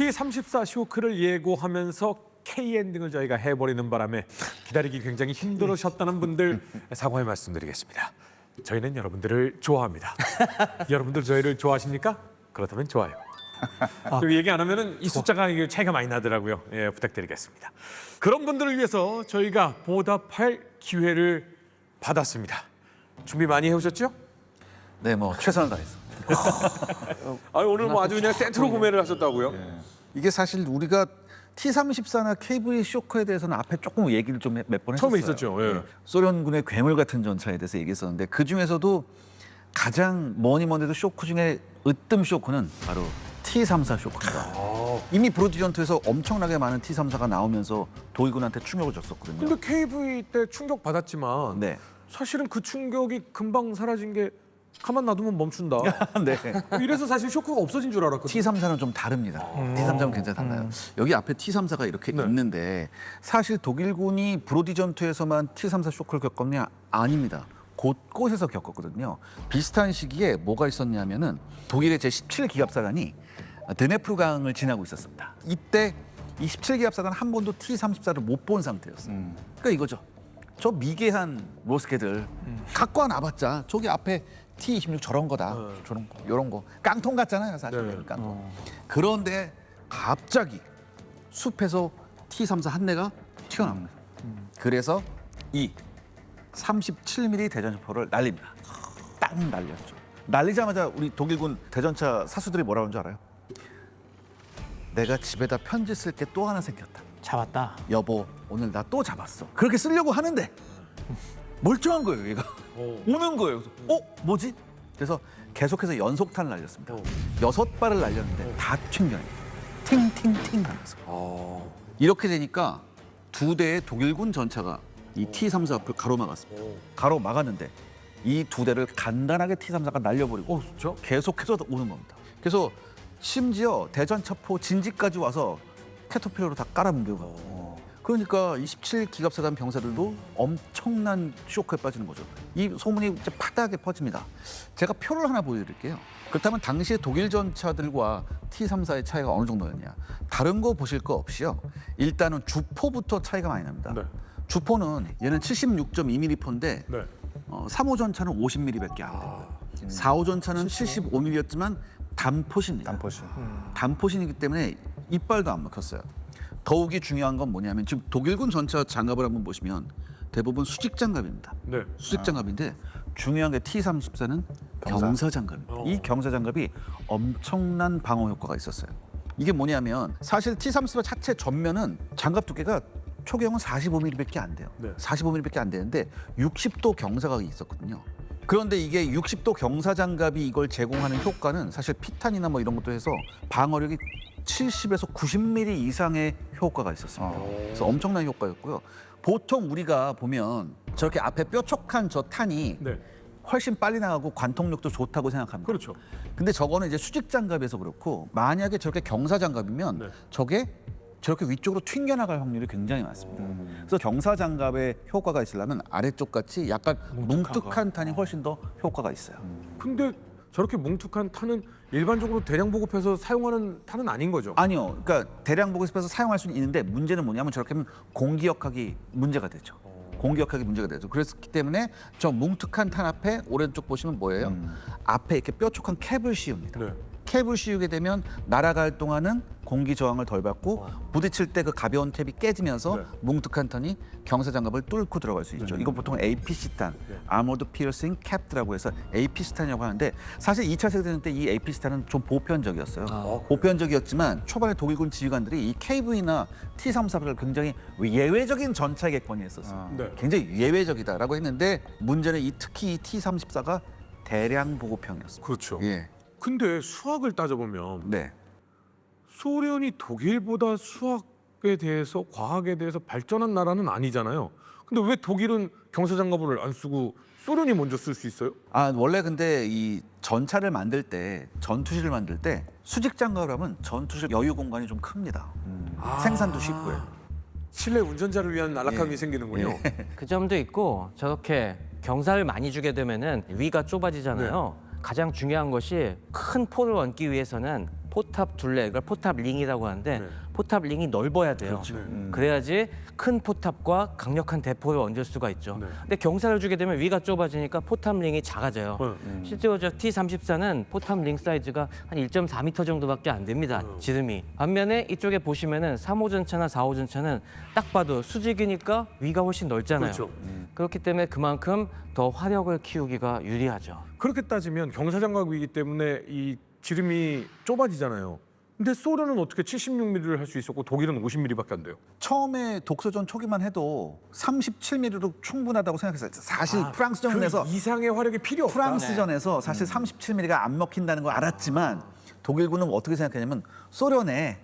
T-34 쇼크를 예고하면서 K 엔딩을 저희가 해버리는 바람에 기다리기 굉장히 힘들으셨다는 분들 사과의 말씀드리겠습니다. 저희는 여러분들을 좋아합니다. 여러분들 저희를 좋아하십니까? 그렇다면 좋아요. 그리고 얘기 안 하면은 이 숫자가 이게 차이가 많이 나더라고요. 예, 부탁드리겠습니다. 그런 분들을 위해서 저희가 보답할 기회를 받았습니다. 준비 많이 해오셨죠? 네, 뭐 최선을 다했어. 오늘 뭐 아주 그냥 세트로 구매를 하셨다고요? 이게 사실 우리가 T-34나 KV 쇼크에 대해서는 앞에 조금 얘기를 좀 몇 번 했었어요. 처음에 있었죠. 예. 소련군의 괴물 같은 전차에 대해서 얘기했었는데 그 중에서도 가장 뭐니 해도 쇼크 중에 으뜸 쇼크는 바로 T-34 쇼크입니다. 이미 브로디 전투에서 엄청나게 많은 T-34가 나오면서 독일군한테 충격을 줬었거든요. 근데 KV 때 충격 받았지만 네. 사실은 그 충격이 금방 사라진 게 가만 놔두면 멈춘다. 네. 이래서 사실 쇼크가 없어진 줄 알았거든요. T-34는 좀 다릅니다. T-34는 굉장히 달라요. 여기 앞에 T-34가 이렇게 네. 있는데 사실 독일군이 브로디 전투에서만 T-34 쇼크를 겪었냐? 아닙니다. 곳곳에서 겪었거든요. 비슷한 시기에 뭐가 있었냐면은 독일의 제17기갑사단이 드네프르강을 지나고 있었습니다. 이때 이 17기갑사단 한 번도 T-34를 못 본 상태였어요. 그러니까 이거죠. 저 미개한 로스케들 갖고 와놔봤자 저기 앞에 T-26 저런 거다. 저런 거, 이런 거. 깡통 같잖아요, 사실. 네. 깡통. 그런데 갑자기 숲에서 T-34 한 대가 튀어나옵니다. 그래서 이 37mm 대전차포를 날립니다. 딱 날렸죠. 날리자마자 우리 독일군 대전차 사수들이 뭐라고 하는 줄 알아요? 내가 집에다 편지 쓸 게 또 하나 생겼다. 잡았다. 여보, 오늘 나 또 잡았어. 그렇게 쓰려고 하는데 멀쩡한 거예요, 얘가. 오는 거예요. 그래서 뭐지? 그래서 계속해서 연속탄을 날렸습니다. 6발을 날렸는데 다 튕겨요. 팅팅팅 하면서. 이렇게 되니까 2대의 독일군 전차가 이 T-34 앞을 가로막았습니다. 가로막았는데 이 2대를 간단하게 T-34가 날려버리고 진짜? 계속해서 오는 겁니다. 그래서 심지어 대전차포 진지까지 와서 캐터필러로 다 깔아뭉개고 그러니까 27기갑사단 병사들도 엄청난 쇼크에 빠지는 거죠. 이 소문이 이제 파다하게 퍼집니다. 제가 표를 하나 보여드릴게요. 그렇다면 당시에 독일 전차들과 T-34의 차이가 어느 정도였냐. 다른 거 보실 거 없이요. 일단은 주포부터 차이가 많이 납니다. 네. 주포는 얘는 76.2mm 포인데 네. 3호 전차는 50mm밖에 안 돼요. 4호 전차는 75mm였지만 단포신입니다. 단포신이기 때문에 이빨도 안 먹혔어요. 더욱이 중요한 건 뭐냐면 지금 독일군 전차 장갑을 한번 보시면 대부분 수직 장갑입니다. 네. 수직 장갑인데 중요한 게 T-34는 경사 장갑입니다. 이 경사 장갑이 엄청난 방어 효과가 있었어요. 이게 뭐냐면 사실 T-34 자체 전면은 장갑 두께가 초경은 45mm밖에 안 돼요. 네. 45mm밖에 안 되는데 60도 경사가 있었거든요. 그런데 이게 60도 경사 장갑이 이걸 제공하는 효과는 사실 피탄이나 뭐 이런 것도 해서 방어력이 70에서 90mm 이상의 효과가 있었습니다. 그래서 엄청난 효과였고요. 보통 우리가 보면 저렇게 앞에 뾰족한 저 탄이 네. 훨씬 빨리 나가고 관통력도 좋다고 생각합니다. 그렇죠. 근데 저거는 이제 수직 장갑에서 그렇고 만약에 저렇게 경사 장갑이면 네. 저게 저렇게 위쪽으로 튕겨나갈 확률이 굉장히 많습니다. 그래서 경사 장갑의 효과가 있으려면 아래쪽 같이 약간 뭉툭한 탄이 훨씬 더 효과가 있어요. 근데 저렇게 뭉툭한 탄은 일반적으로 대량 보급해서 사용하는 탄은 아닌 거죠? 아니요. 그러니까 대량 보급해서 사용할 수는 있는데 문제는 뭐냐면 저렇게 하면 공기역학이 문제가 되죠. 공기역학이 문제가 되죠. 그렇기 때문에 저 뭉툭한 탄 앞에 오른쪽 보시면 뭐예요? 앞에 이렇게 뾰족한 캡을 씌웁니다. 네. 캡을 씌우게 되면 날아갈 동안은 공기 저항을 덜 받고 부딪힐 때 그 가벼운 캡이 깨지면서 네. 뭉툭한 탄이 경사 장갑을 뚫고 들어갈 수 있죠. 이건 보통 APC탄, Armored Piercing Cap라고 해서 APC탄이라고 하는데 사실 2차 세계대전 때 이 APC탄은 좀 보편적이었어요. 보편적이었지만 초반에 독일군 지휘관들이 이 KV나 T-34를 굉장히 예외적인 전차에 객관했었어요. 네. 굉장히 예외적이다라고 했는데 문제는 특히 이 T-34가 대량 보급형이었습니다. 그렇죠. 예. 근데 수학을 따져보면 네. 소련이 독일보다 수학에 대해서 과학에 대해서 발전한 나라는 아니잖아요. 근데 왜 독일은 경사 장갑을 안 쓰고 소련이 먼저 쓸 수 있어요? 원래 근데 이 전차를 만들 때 전투실을 만들 때 수직 장갑을 하면 전투실 여유 공간이 좀 큽니다. 생산도 쉽고요. 실내 운전자를 위한 안락함이 예. 생기는군요. 그 점도 있고 저렇게 경사를 많이 주게 되면은 위가 좁아지잖아요. 가장 중요한 것이 큰 포를 얹기 위해서는 포탑 둘레, 이걸 포탑 링이라고 하는데 네. 포탑 링이 넓어야 돼요. 그래야지 큰 포탑과 강력한 대포를 얹을 수가 있죠. 네. 근데 경사를 주게 되면 위가 좁아지니까 포탑 링이 작아져요. 실제로 저 T-34는 포탑 링 사이즈가 한 1.4m 정도밖에 안 됩니다. 지름이. 반면에 이쪽에 보시면은 3호 전차나 4호 전차는 딱 봐도 수직이니까 위가 훨씬 넓잖아요. 그렇죠. 그렇기 때문에 그만큼 더 화력을 키우기가 유리하죠. 그렇게 따지면 경사장갑이기 때문에 이 지름이 좁아지잖아요. 근데 소련은 어떻게 76mm를 할 수 있었고 독일은 50mm밖에 안 돼요. 처음에 독소전 초기만 해도 37mm로 충분하다고 생각했어요. 사실 프랑스전에서 그 이상의 화력이 필요 없다. 프랑스전에서 사실 37mm가 안 먹힌다는 걸 알았지만 독일군은 어떻게 생각했냐면 소련에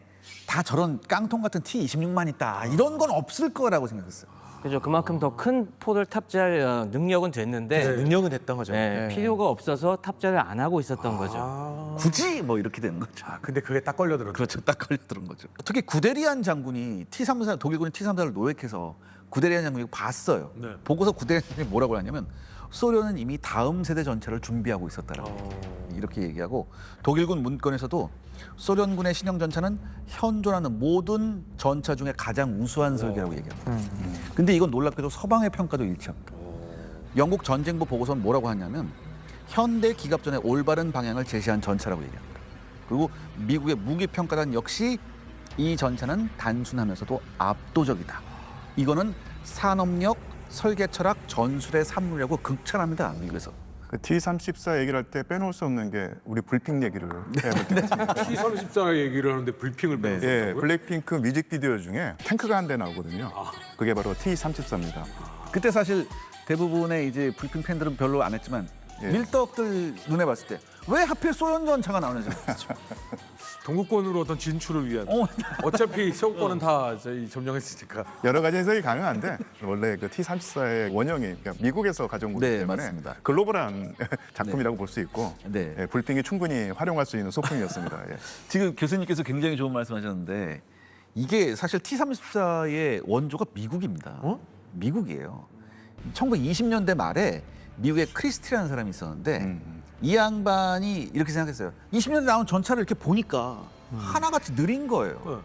다 저런 깡통 같은 T-26만 있다. 이런 건 없을 거라고 생각했어요. 그죠. 그만큼 더 큰 포를 탑재할 능력은 됐는데 능력은 됐던 거죠. 네, 필요가 없어서 탑재를 안 하고 있었던 거죠. 굳이 뭐 이렇게 되는 거죠. 아, 근데 그게 딱 걸려들었죠. 그렇죠. 딱 걸려들은 거죠. 특히 구데리안 장군이 T-34 독일군이 T-34를 노획해서 구데리안 장군이 봤어요. 네. 보고서 구데리안 장군이 뭐라고 하냐면 소련은 이미 다음 세대 전차를 준비하고 있었다라고 이렇게 얘기하고 독일군 문건에서도 소련군의 신형 전차는 현존하는 모든 전차 중에 가장 우수한 설계라고 얘기합니다. 근데 이건 놀랍게도 서방의 평가도 일치합니다. 영국 전쟁부 보고서는 뭐라고 하냐면 현대 기갑전의 올바른 방향을 제시한 전차라고 얘기합니다. 그리고 미국의 무기평가단 역시 이 전차는 단순하면서도 압도적이다. 이거는 산업력, 설계 철학, 전술의 산물이라고 극찬합니다. 미국에서. 그 T-34 얘기를 할 때 빼놓을 수 없는 게 우리 불핑 얘기를 해야 될 것 같습니다. T-34 얘기를 하는데 불핑을 예, 빼놓았다고요? 블랙핑크 뮤직비디오 중에 탱크가 한 대 나오거든요. 그게 바로 T-34입니다. 그때 사실 대부분의 이제 불핑 팬들은 별로 안 했지만 예. 밀떡들 눈에 봤을 때 왜 하필 소련 전차가 나오는지 모르겠죠. 동구권으로 어떤 진출을 위한. 어차피 서구권은 다 저희 점령했으니까. 여러 가지 해석이 가능한데 원래 그 T-34의 원형이 그러니까 미국에서 가져온 거기 네, 때문에 맞습니다. 글로벌한 작품이라고 볼 수 있고 네. 예, 불핑이 충분히 활용할 수 있는 소품이었습니다. 예. 지금 교수님께서 굉장히 좋은 말씀하셨는데 이게 사실 T-34의 원조가 미국입니다. 미국이에요. 1920년대 말에 미국의 크리스티라는 사람이 있었는데 이 양반이 이렇게 생각했어요. 20년대 나온 전차를 이렇게 보니까 하나같이 느린 거예요.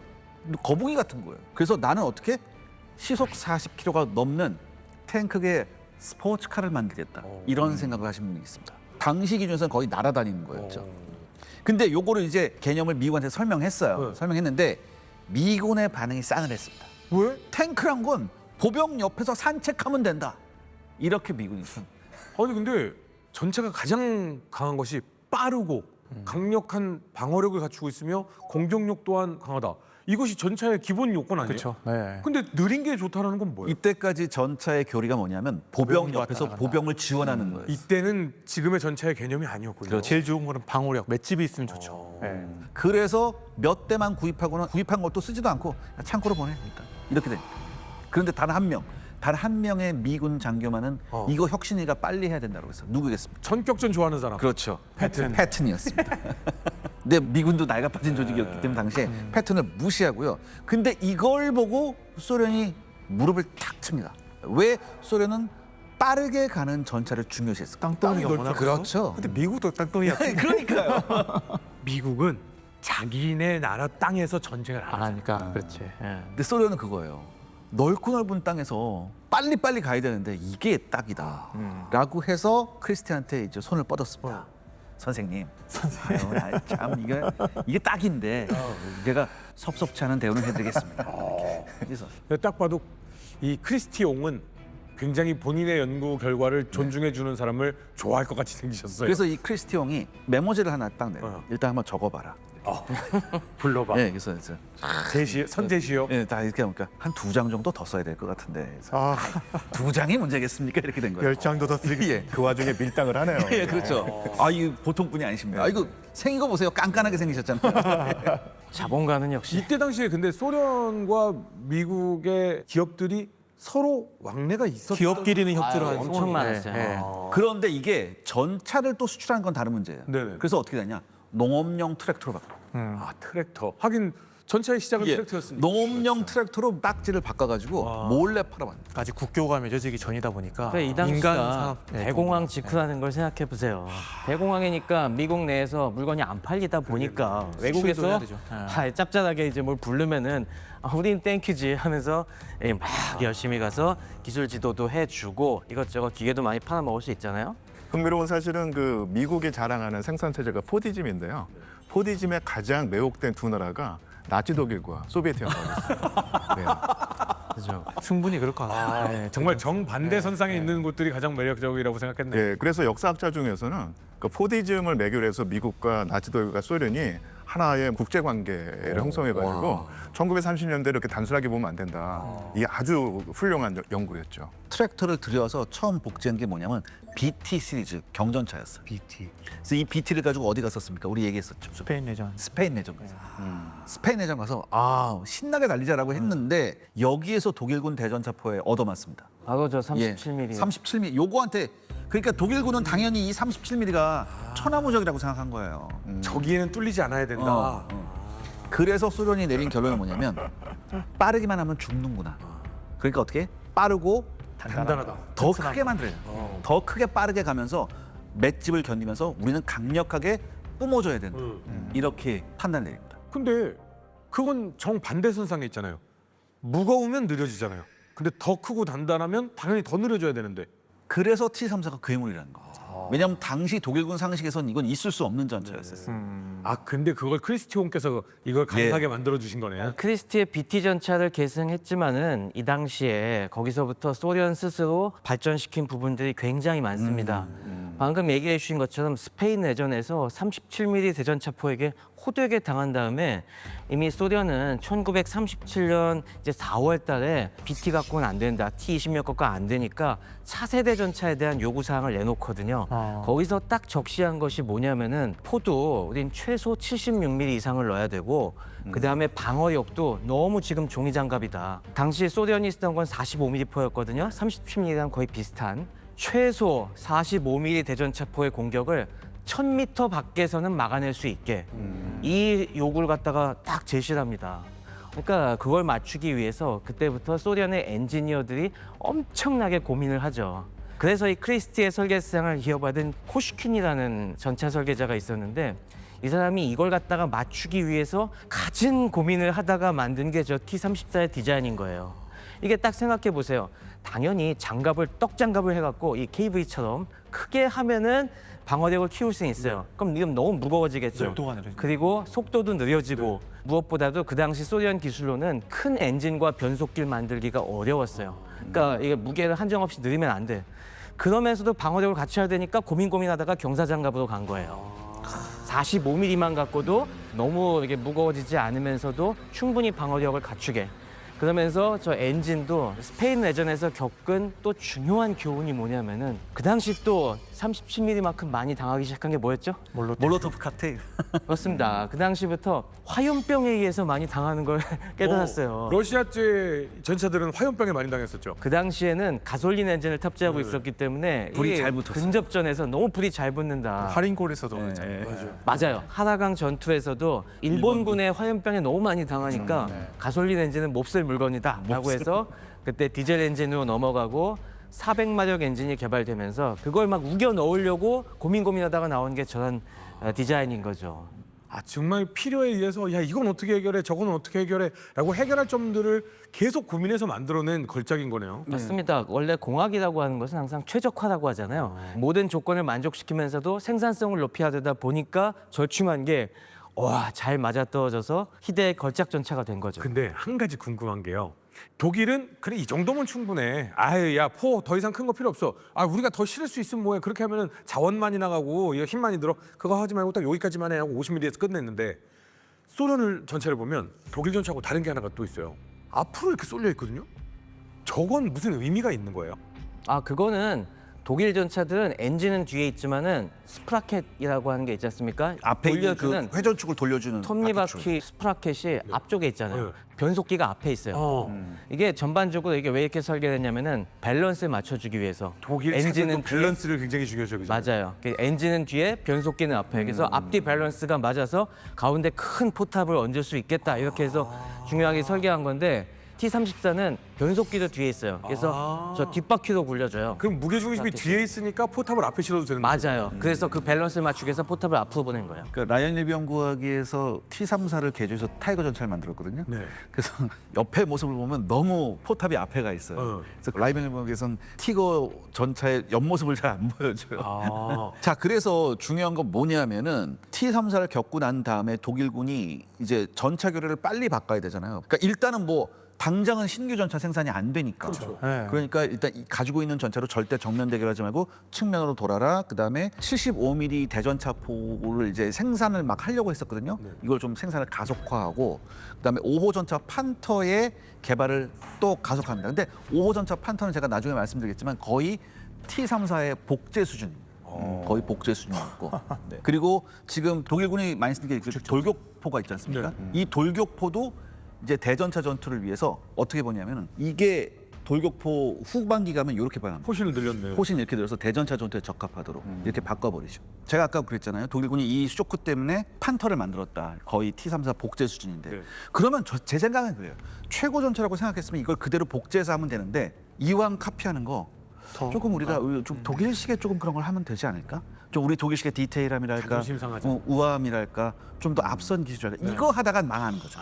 거북이 같은 거예요. 그래서 나는 어떻게 시속 40km가 넘는 탱크계 스포츠카를 만들겠다. 이런 생각을 하신 분이 있습니다. 당시 기준에서는 거의 날아다니는 거였죠. 근데 요거를 이제 개념을 미국한테 설명했어요. 설명했는데 미군의 반응이 싸늘했습니다. 왜? 탱크란 건 보병 옆에서 산책하면 된다. 이렇게 미군이 아니 근데 전차가 가장 강한 것이 빠르고 강력한 방어력을 갖추고 있으며 공격력 또한 강하다. 이것이 전차의 기본 요건 아니에요? 그렇죠. 네. 근데 느린 게 좋다라는 건 뭐예요? 이때까지 전차의 교리가 뭐냐면 보병 보병이 옆에서 왔다 보병을 지원하는 거예요. 이때는 지금의 전차의 개념이 아니었군요. 그렇죠. 제일 좋은 거는 방어력, 맷집이 있으면 좋죠. 네. 그래서 몇 대만 구입하고는 구입한 것도 쓰지도 않고 창고로 보내 일단 이렇게 됩니다. 그런데 단 한 명의 미군 장교만은 이거 혁신이가 빨리 해야 된다고 했어요. 누구겠습니까? 전격전 좋아하는 사람. 그렇죠. 패튼이었습니다. 근데 미군도 나이가 빠진 조직이었기 때문에 당시에 패튼을 무시하고요. 근데 이걸 보고 소련이 무릎을 탁 칩니다. 왜 소련은 빠르게 가는 전차를 중요시했을까? 땅덩이가 워낙 그렇죠. 근데 미국도 땅덩이야. 그러니까요. 미국은 자기네 나라 땅에서 전쟁을 안 안 하니까 그렇지. 근데 소련은 그거예요. 넓고 넓은 땅에서 빨리 가야 되는데 이게 딱이다라고 해서 크리스티한테 이제 손을 뻗었습니다. 선생님, 아유, 참 이게 딱인데 제가 섭섭치 않은 대우는 해드리겠습니다. 그래서 딱 봐도 이 크리스티옹은 굉장히 본인의 연구 결과를 존중해주는 사람을 좋아할 것 같이 생기셨어요. 그래서 이 크리스티 형이 메모지를 하나 딱 내요. 일단 한번 적어봐라. 불러봐. 네, 그래서 선제시요. 네, 다 이렇게 하니까 한 2장 정도 더 써야 될 것 같은데 그래서 2장이 문제겠습니까? 이렇게 된 거예요. 10장도 더 쓰기. 예. 그 와중에 밀당을 하네요. 예, 그렇죠. 아, 이거 보통 분이 아니십니다. 아, 이거 생긴 거 보세요. 깐깐하게 생기셨잖아요. 자본가는 역시 이때 당시에 근데 소련과 미국의 기업들이 서로 왕래가 있었던 기업끼리는 협조를 하는 엄청 상황이에요. 많았어요. 그런데 이게 전차를 또 수출하는 건 다른 문제예요. 네네. 그래서 어떻게 되냐? 농업용 트랙터로 바꿔. 아 트랙터. 하긴 전차의 시작은 예, 트랙터였으니까. 농업용 트랙터로 딱지를 바꿔가지고 몰래 팔아봤는데 아직 국교가 맺어지기 전이다 보니까 그러니까 이 인간 당시가 산업 대공황 직후라는 걸 생각해 보세요. 대공황이니까 미국 내에서 물건이 안 팔리다 보니까 수출도 외국에서 해야 되죠. 짭짤하게 이제 뭘 부르면은 우린 땡큐지 하면서 막 열심히 가서 기술 지도도 해주고 이것저것 기계도 많이 팔아먹을 수 있잖아요. 흥미로운 사실은 그 미국이 자랑하는 생산 체제가 포디즘인데요. 포디즘에 가장 매혹된 두 나라가 나치 독일과 소비에트 연합이었어요. 네. 그죠. 충분히 그럴 것 같아요. 네, 정말 정반대 선상에 있는 곳들이 가장 매력적이라고 생각했네요. 예, 그래서 역사학자 중에서는 그 포디즘을 매개로 해서 미국과 나치 독일과 소련이 하나의 국제 관계를 형성해가지고 1930년대 이렇게 단순하게 보면 안 된다. 이게 아주 훌륭한 연구였죠. 트랙터를 들여와서 처음 복제한 게 뭐냐면 BT 시리즈 경전차였어요. BT 그래서 이 BT를 가지고 어디 갔었습니까? 우리 얘기했었죠. 스페인 내전. 스페인 내전 가서 스페인 내전 가서 신나게 달리자라고 했는데 여기에서 독일군 대전차포에 얻어맞습니다. 바로 저 예, 37mm. 37mm. 요거한테 그러니까 독일군은 당연히 이 37mm가 천하무적이라고 생각한 거예요. 저기에는 뚫리지 않아야 된다. 그래서 소련이 내린 결론은 뭐냐면 빠르기만 하면 죽는구나. 그러니까 어떻게? 빠르고 단단하다. 더 크게 만들어야 돼. 더 크게 빠르게 가면서 맷집을 견디면서 우리는 강력하게 뿜어줘야 된다. 이렇게 판단 내립니다. 근데 그건 정반대 선상에 있잖아요. 무거우면 느려지잖아요. 근데 더 크고 단단하면 당연히 더 느려져야 되는데. 그래서 T-34가 괴물이라는 거죠. 왜냐하면 당시 독일군 상식에선 이건 있을 수 없는 전차였었어요. 아 근데 그걸 크리스티온께서 이걸 가능하게 만들어 주신 거네요. 크리스티의 BT 전차를 계승했지만은 이 당시에 거기서부터 소련 스스로 발전시킨 부분들이 굉장히 많습니다. 방금 얘기해 주신 것처럼 스페인 내전에서 37mm 대전차포에게 호되게 당한 다음에 이미 소련은 1937년 이제 4월 달에 BT 갖고는 안 된다. T-20몇 것과 안 되니까 차세대 전차에 대한 요구 사항을 내놓거든요. 거기서 딱 적시한 것이 뭐냐면은 포도 우린 최소 76mm 이상을 넣어야 되고 그다음에 방어력도 너무 지금 종이 장갑이다. 당시 소련이 쓰던 건 45mm 포였거든요. 37mm랑 거의 비슷한 최소 45mm 대전차포의 공격을 1000m 밖에서는 막아낼 수 있게 이 요구를 갖다가 딱 제시를 합니다. 그러니까 그걸 맞추기 위해서 그때부터 소련의 엔지니어들이 엄청나게 고민을 하죠. 그래서 이 크리스티의 설계상을 이어받은 코슈킨이라는 전차 설계자가 있었는데 이 사람이 이걸 갖다가 맞추기 위해서 갖은 고민을 하다가 만든 게 저 T-34의 디자인인 거예요. 이게 딱 생각해 보세요. 당연히 장갑을 떡장갑을 해갖고 이 KV처럼 크게 하면은 방어력을 키울 수는 있어요. 그럼 이건 너무 무거워지겠죠. 속도가 느려지죠. 그리고 속도도 느려지고 무엇보다도 그 당시 소련 기술로는 큰 엔진과 변속기를 만들기가 어려웠어요. 그러니까 이게 무게를 한정없이 늘리면 안 돼. 그러면서도 방어력을 갖춰야 되니까 고민하다가 경사장갑으로 간 거예요. 45mm만 갖고도 너무 이렇게 무거워지지 않으면서도 충분히 방어력을 갖추게. 그러면서 저 엔진도 스페인 내전에서 겪은 또 중요한 교훈이 뭐냐면은 그 당시 또 37mm만큼 많이 당하기 시작한 게 뭐였죠? 몰로토프 칵테일. 그렇습니다. 그 당시부터 화염병에 의해서 많이 당하는 걸 깨달았어요. 러시아제 전차들은 화염병에 많이 당했었죠. 그 당시에는 가솔린 엔진을 탑재하고 있었기 때문에 불이 이게 잘 붙었어요. 근접전에서 너무 불이 잘 붙는다. 할인골에서도 맞아요. 하라강 전투에서도 일본군의 화염병에 너무 많이 당하니까 가솔린 엔진은 몹쓸 물건이다라고 해서 그때 디젤 엔진으로 넘어가고 400마력 엔진이 개발되면서 그걸 막 우겨 넣으려고 고민하다가 나온 게 저런 디자인인 거죠. 아 정말 필요에 의해서 야 이건 어떻게 해결해 저건 어떻게 해결해라고 해결할 점들을 계속 고민해서 만들어낸 걸작인 거네요. 맞습니다. 원래 공학이라고 하는 것은 항상 최적화라고 하잖아요. 모든 조건을 만족시키면서도 생산성을 높여야 되다 보니까 절충한 게 잘 맞아떨어져서 희대의 걸작 전차가 된 거죠. 근데 한 가지 궁금한 게요. 독일은 그래 이 정도면 충분해. 아유 야 포 더 이상 큰 거 필요 없어. 아 우리가 더 실을 수 있으면 뭐해. 그렇게 하면은 자원 많이 나가고 이거 힘 많이 들어. 그거 하지 말고 딱 여기까지만 해 하고 50mm에서 끝냈는데 소련을 전차를 보면 독일 전차하고 다른 게 하나가 또 있어요. 앞으로 이렇게 쏠려 있거든요. 저건 무슨 의미가 있는 거예요? 그거는 독일 전차들은 엔진은 뒤에 있지만은 스프라켓이라고 하는 게 있지 않습니까? 앞에 있는 그 돌려주는 회전축을 돌려주는 톱니바퀴 스프라켓이 앞쪽에 있잖아요. 네. 변속기가 앞에 있어요. 이게 전반적으로 이게 왜 이렇게 설계됐냐면은 밸런스를 맞춰주기 위해서 독일 엔진은 엔진은 밸런스를 굉장히 중요하죠. 그죠? 맞아요. 엔진은 뒤에, 변속기는 앞에. 그래서 앞뒤 밸런스가 맞아서 가운데 큰 포탑을 얹을 수 있겠다. 이렇게 해서 중요하게 설계한 건데 T-34는 변속기도 뒤에 있어요. 그래서 저 뒷바퀴도 굴려줘요. 그럼 무게 중심이 뒤에 있으니까 포탑을 앞에 실어도 되는 거죠? 맞아요. 그래서 그 밸런스를 맞추기 위해서 포탑을 앞으로 보낸 거예요. 그러니까 라이언 일비 연구하기에서 T-34를 개조해서 타이거 전차를 만들었거든요. 네. 그래서 옆에 모습을 보면 너무 포탑이 앞에 가 있어요. 그래서 라이언 일비 연구하기에서는 티거 전차의 옆모습을 잘 안 보여줘요. 아. 자, 그래서 중요한 건 뭐냐면은 T-34를 겪고 난 다음에 독일군이 이제 전차 교류를 빨리 바꿔야 되잖아요. 그러니까 일단은 뭐 당장은 신규 전차 생산이 안 되니까. 네. 그러니까 일단 가지고 있는 전차로 절대 정면 대결하지 말고 측면으로 돌아라. 그다음에 75mm 대전차포를 이제 생산을 막 하려고 했었거든요. 이걸 좀 생산을 가속화하고 그다음에 5호 전차 판터의 개발을 또 가속합니다. 근데 5호 전차 판터는 제가 나중에 말씀드리겠지만 거의 T-34의 복제 수준. 거의 복제 수준이었고 네. 그리고 지금 독일군이 많이 쓰는 게 돌격포가 있지 않습니까? 이 돌격포도 이제 대전차 전투를 위해서 어떻게 보냐면은 이게 돌격포 후반기 가면 이렇게 봐요. 포신을 늘렸네요. 포신 이렇게 들어서 대전차 전투에 적합하도록 이렇게 바꿔버리죠. 제가 아까 그랬잖아요. 독일군이 이 쇼크 때문에 판터를 만들었다. 거의 T-34 복제 수준인데. 네. 그러면 제 생각은 그래요. 최고 전차라고 생각했으면 이걸 그대로 복제해서 하면 되는데 이왕 카피하는 거 조금 우리가 좀 독일식의 조금 그런 걸 하면 되지 않을까? 좀 우리 독일식의 디테일함이랄까, 자존심 상하죠. 우아함이랄까, 좀 더 앞선 기술이랄까. 이거 하다가 망하는 거죠.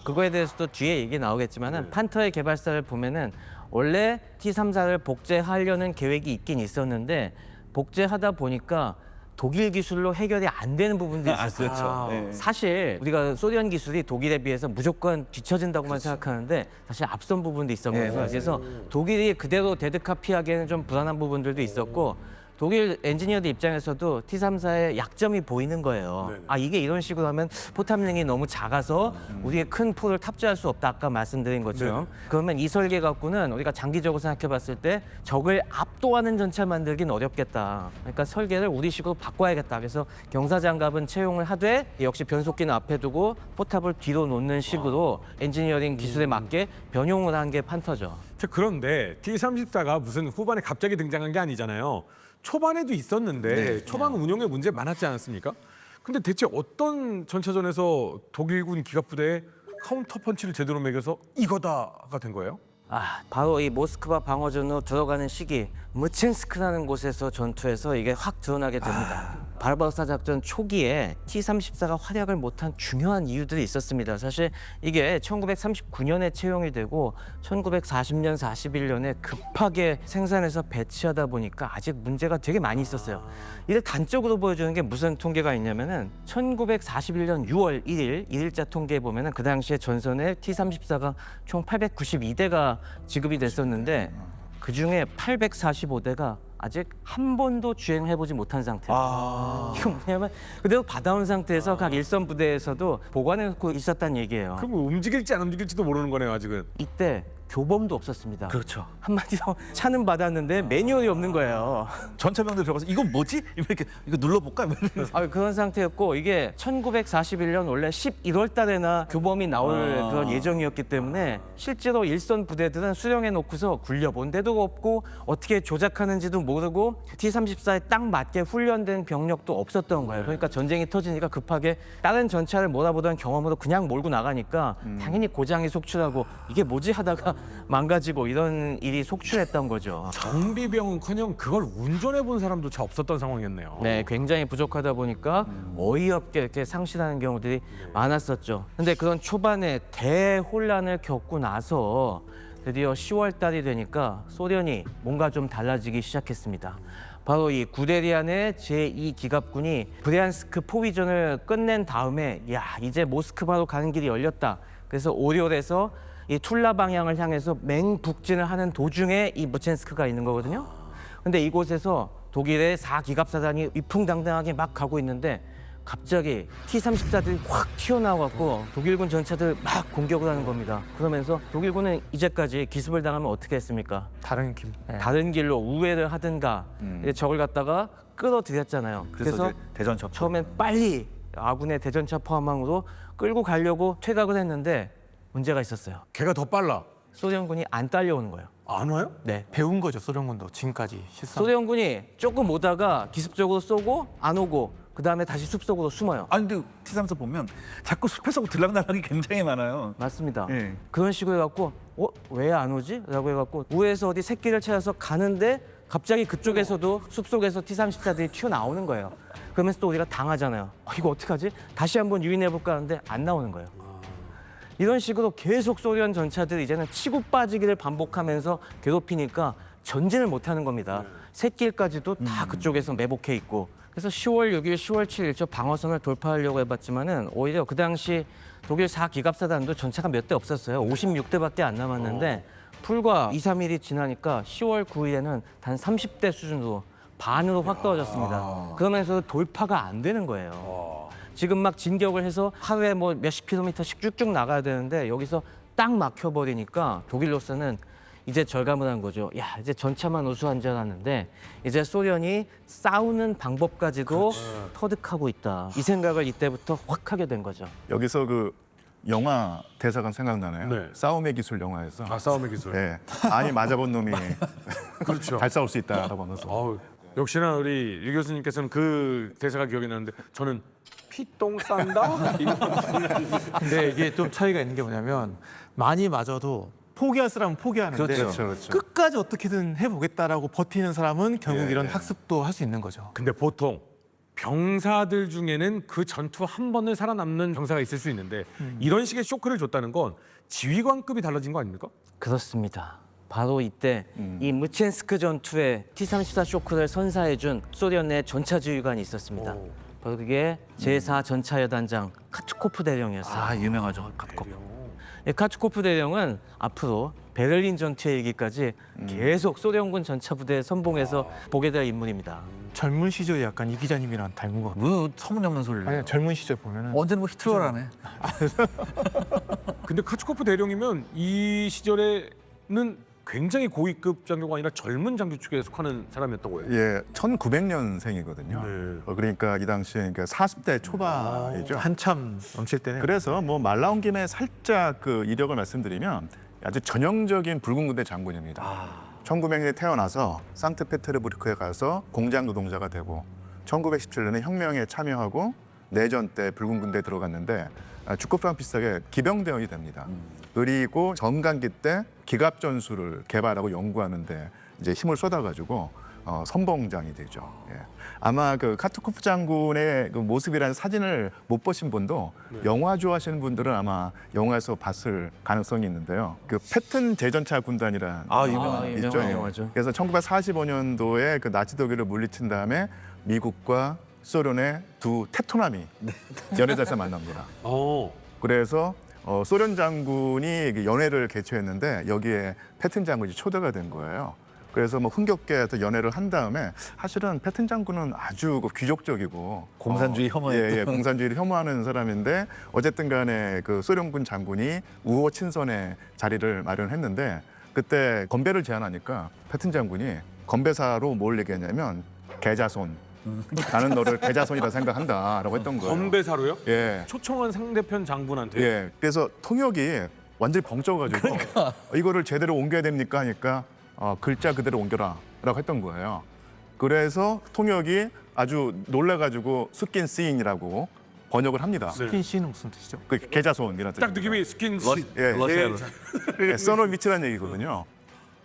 그거에 대해서도 뒤에 얘기 나오겠지만은 판터의 개발사를 보면은 원래 T-34를 복제하려는 계획이 있긴 있었는데 복제하다 보니까 독일 기술로 해결이 안 되는 부분도 있었어요. 그렇죠. 네. 사실 우리가 소련 기술이 독일에 비해서 무조건 뒤처진다고만 생각하는데 사실 앞선 부분도 있었거든요. 맞아요. 그래서 독일이 그대로 데드카피하기에는 좀 불안한 부분들도 있었고 독일 엔지니어들 입장에서도 T-34의 약점이 보이는 거예요. 아 이게 이런 식으로 하면 포탑링이 너무 작아서 우리의 큰 포를 탑재할 수 없다. 아까 말씀드린 것처럼. 그러면 이 설계 갖고는 우리가 장기적으로 생각해봤을 때 적을 압도하는 전차 만들긴 어렵겠다. 그러니까 설계를 우리식으로 바꿔야겠다. 그래서 경사장갑은 채용을 하되 역시 변속기는 앞에 두고 포탑을 뒤로 놓는 식으로 엔지니어링 기술에 맞게 변형을 한 게 판터죠. 자, 그런데 T-34가 무슨 후반에 갑자기 등장한 게 아니잖아요. 초반에도 있었는데 초반 운용에 문제 많았지 않았습니까? 근데 대체 어떤 전차전에서 독일군 기갑부대에 카운터 펀치를 제대로 매겨서 이거다가 된 거예요? 아, 바로 이 모스크바 방어전으로 들어가는 시기 무친스크라는 곳에서 전투에서 이게 확 드러나게 됩니다. 바르바로사 작전 초기에 T-34가 활약을 못한 중요한 이유들이 있었습니다. 사실 이게 1939년에 채용이 되고 1940년, 41년에 급하게 생산해서 배치하다 보니까 아직 문제가 되게 많이 있었어요. 이를 단적으로 보여주는 게 무슨 통계가 있냐면은 1941년 6월 1일 일일자 통계에 보면은 그 당시에 전선에 T-34가 총 892대가 지급이 됐었는데 그 중에 845대가 아직 한 번도 주행해보지 못한 상태예요. 이거 뭐냐면 그대로 받아온 상태에서 각 일선 부대에서도 보관해놓고 있었다는 얘기예요. 그럼 움직일지 안 움직일지도 모르는 거네요, 아직은. 이때 교범도 없었습니다. 그렇죠. 한마디로 차는 받았는데 매뉴얼이 없는 거예요. 전차병들 들어가서 이건 뭐지? 이렇게 이거 눌러볼까? 아, 그런 상태였고 이게 1941년 원래 11월 달에나 교범이 나올 그런 예정이었기 때문에 실제로 일선 부대들은 수령해 놓고서 굴려본 데도 없고 어떻게 조작하는지도 모르고 T-34에 딱 맞게 훈련된 병력도 없었던 거예요. 그러니까 전쟁이 터지니까 급하게 다른 전차를 몰아보던 경험으로 그냥 몰고 나가니까 당연히 고장이 속출하고 이게 뭐지 하다가 망가지고 이런 일이 속출했던 거죠. 정비병은커녕 그걸 운전해 본 사람도 잘 없었던 상황이었네요. 네, 굉장히 부족하다 보니까 어이없게 이렇게 상실하는 경우들이 많았었죠. 근데 그런 초반에 대혼란을 겪고 나서 드디어 10월 달이 되니까 소련이 뭔가 좀 달라지기 시작했습니다. 바로 이 구데리안의 제2기갑군이 브리안스크 포위전을 끝낸 다음에 야 이제 모스크바로 가는 길이 열렸다. 그래서 오리올에서 이 툴라 방향을 향해서 맹북진을 하는 도중에 이 무첸스크가 있는 거거든요. 근데 이곳에서 독일의 4기갑사단이 위풍당당하게 막 가고 있는데 갑자기 T-34들이 확 튀어나와갖고 독일군 전차들 막 공격을 하는 겁니다. 그러면서 독일군은 이제까지 기습을 당하면 어떻게 했습니까? 다른 길. 네. 다른 길로 우회를 하든가 이제 적을 갖다가 끌어들였잖아요. 그래서 이제 대전첩. 처음엔 빨리 아군의 대전차 포함함으로 끌고 가려고 퇴각을 했는데 문제가 있었어요. 걔가 더 빨라. 소련군이 안 딸려오는 거예요. 안 와요? 네. 배운 거죠 소련군도 지금까지 실상. 소련군이 조금 오다가 기습적으로 쏘고 안 오고 그 다음에 다시 숲속으로 숨어요. 아니 근데 T-34 보면 자꾸 숲에서 들락날락이 굉장히 많아요. 맞습니다. 예. 그런 식으로 해갖고 왜 안 오지? 라고 해갖고 우회에서 어디 새끼를 찾아서 가는데 갑자기 그쪽에서도 숲속에서 T-34들이 튀어나오는 거예요. 그러면서 또 우리가 당하잖아요. 이거 어떡하지? 다시 한번 유인해볼까 하는데 안 나오는 거예요. 이런 식으로 계속 소련 전차들이 이제는 치고 빠지기를 반복하면서 괴롭히니까 전진을 못하는 겁니다. 새길까지도 다 그쪽에서 매복해 있고. 그래서 10월 6일, 10월 7일 저 방어선을 돌파하려고 해봤지만은 오히려 그 당시 독일 4기갑사단도 전차가 몇 대 없었어요. 56대밖에 안 남았는데 불과 2, 3일이 지나니까 10월 9일에는 단 30대 수준으로 반으로 확 떨어졌습니다. 그러면서 돌파가 안 되는 거예요. 지금 막 진격을 해서 하루에 뭐 몇십 킬로미터씩 쭉쭉 나가야 되는데 여기서 딱 막혀버리니까 독일로서는 이제 절감을 한 거죠. 야, 이제 전차만 우수한 줄 알았는데 이제 소련이 싸우는 방법까지도 터득하고 있다. 이 생각을 이때부터 확 하게 된 거죠. 여기서 그 영화 대사가 생각나네요. 네. 싸움의 기술 영화에서. 아, 싸움의 기술. 예. 아니 맞아본 놈이 그렇죠. 잘 싸울 수 있다라고 하면서. 어우, 역시나 우리 유 교수님께서는 그 대사가 기억이 나는데 저는 피똥 싼다? 이거 근데 이게 좀 차이가 있는 게 뭐냐면 많이 맞아도 포기할 사람은 포기하는데 그렇죠, 그렇죠. 끝까지 어떻게든 해보겠다라고 버티는 사람은 결국 예, 이런 예. 학습도 할 수 있는 거죠. 근데 보통 병사들 중에는 그 전투 한 번을 살아남는 병사가 있을 수 있는데 이런 식의 쇼크를 줬다는 건 지휘관급이 달라진 거 아닙니까? 그렇습니다. 바로 이때 이 무첸스크 전투에 T-34 쇼크를 선사해준 소련의 전차 지휘관이 있었습니다. 오. 바로 그게 제4전차여단장 카투코프 대령이었어요. 아 유명하죠. 갑컵. 이 카투코프 대령은 앞으로 베를린 전투에 이르기까지 계속 소련군 전차 부대에 선봉해서 보게 될 인물입니다. 젊은 시절에 약간 이 기자님이랑 닮은 것 같아요. 뭐 터무니없는 소리를. 아니 젊은 시절 보면은 언제는 뭐 히틀러라네. 근데 카츠코프 대령이면 이 시절에는 굉장히 고위급 장교가 아니라 젊은 장교 축에 속하는 사람이었던 거예요. 예, 1900년생이거든요. 네. 그러니까 이 당시에 그러니까 40대 초반이죠. 한참 넘칠 때는 그래서 뭐 말 나온 김에 살짝 그 이력을 말씀드리면 아주 전형적인 붉은 군대 장군입니다. 1900년에 태어나서 상트페테르부르크에 가서 공장 노동자가 되고 1917년에 혁명에 참여하고 내전 때 붉은 군대에 들어갔는데 주코프랑 비슷하게 기병대원이 됩니다. 그리고 전강기 때 기갑 전술을 개발하고 연구하는데 이제 힘을 쏟아가지고 선봉장이 되죠. 예. 아마 그 카투코프 장군의 그 모습이라는 사진을 못 보신 분도 영화 좋아하시는 분들은 아마 영화에서 봤을 가능성이 있는데요. 그 패튼 제전차 군단이라는 유명한 있죠. 영화죠. 그래서 1945년도에 그 나치 독일을 물리친 다음에 미국과 소련의 두 테토남이 연회장에서 만납니다. 그래서 소련 장군이 연회를 개최했는데 여기에 패튼 장군이 초대가 된 거예요. 그래서 뭐 흥겹게 또 연회를 한 다음에 사실은 패튼 장군은 아주 그 귀족적이고 공산주의 혐오했던. 예, 공산주의를 혐오하는 사람인데 어쨌든 간에 그 소련군 장군이 우호 친선의 자리를 마련했는데 그때 건배를 제안하니까 패튼 장군이 건배사로 뭘 얘기했냐면 개자손. 나는 너를 개자손이라 생각한다라고 했던 거예요. 건배사로요? 예. 초청한 상대편 장군한테. 예. 그래서 통역이 완전히 벙쪄가지고 이거를 제대로 옮겨야 됩니까 하니까 글자 그대로 옮겨라라고 했던 거예요. 그래서 통역이 아주 놀라가지고 스킨 시인이라고 번역을 합니다. 스킨 씨는 무슨 뜻이죠? 그 계자손이라는 딱 뜻입니다. 느낌이 스킨. 예, 선을 미치라는 얘기거든요.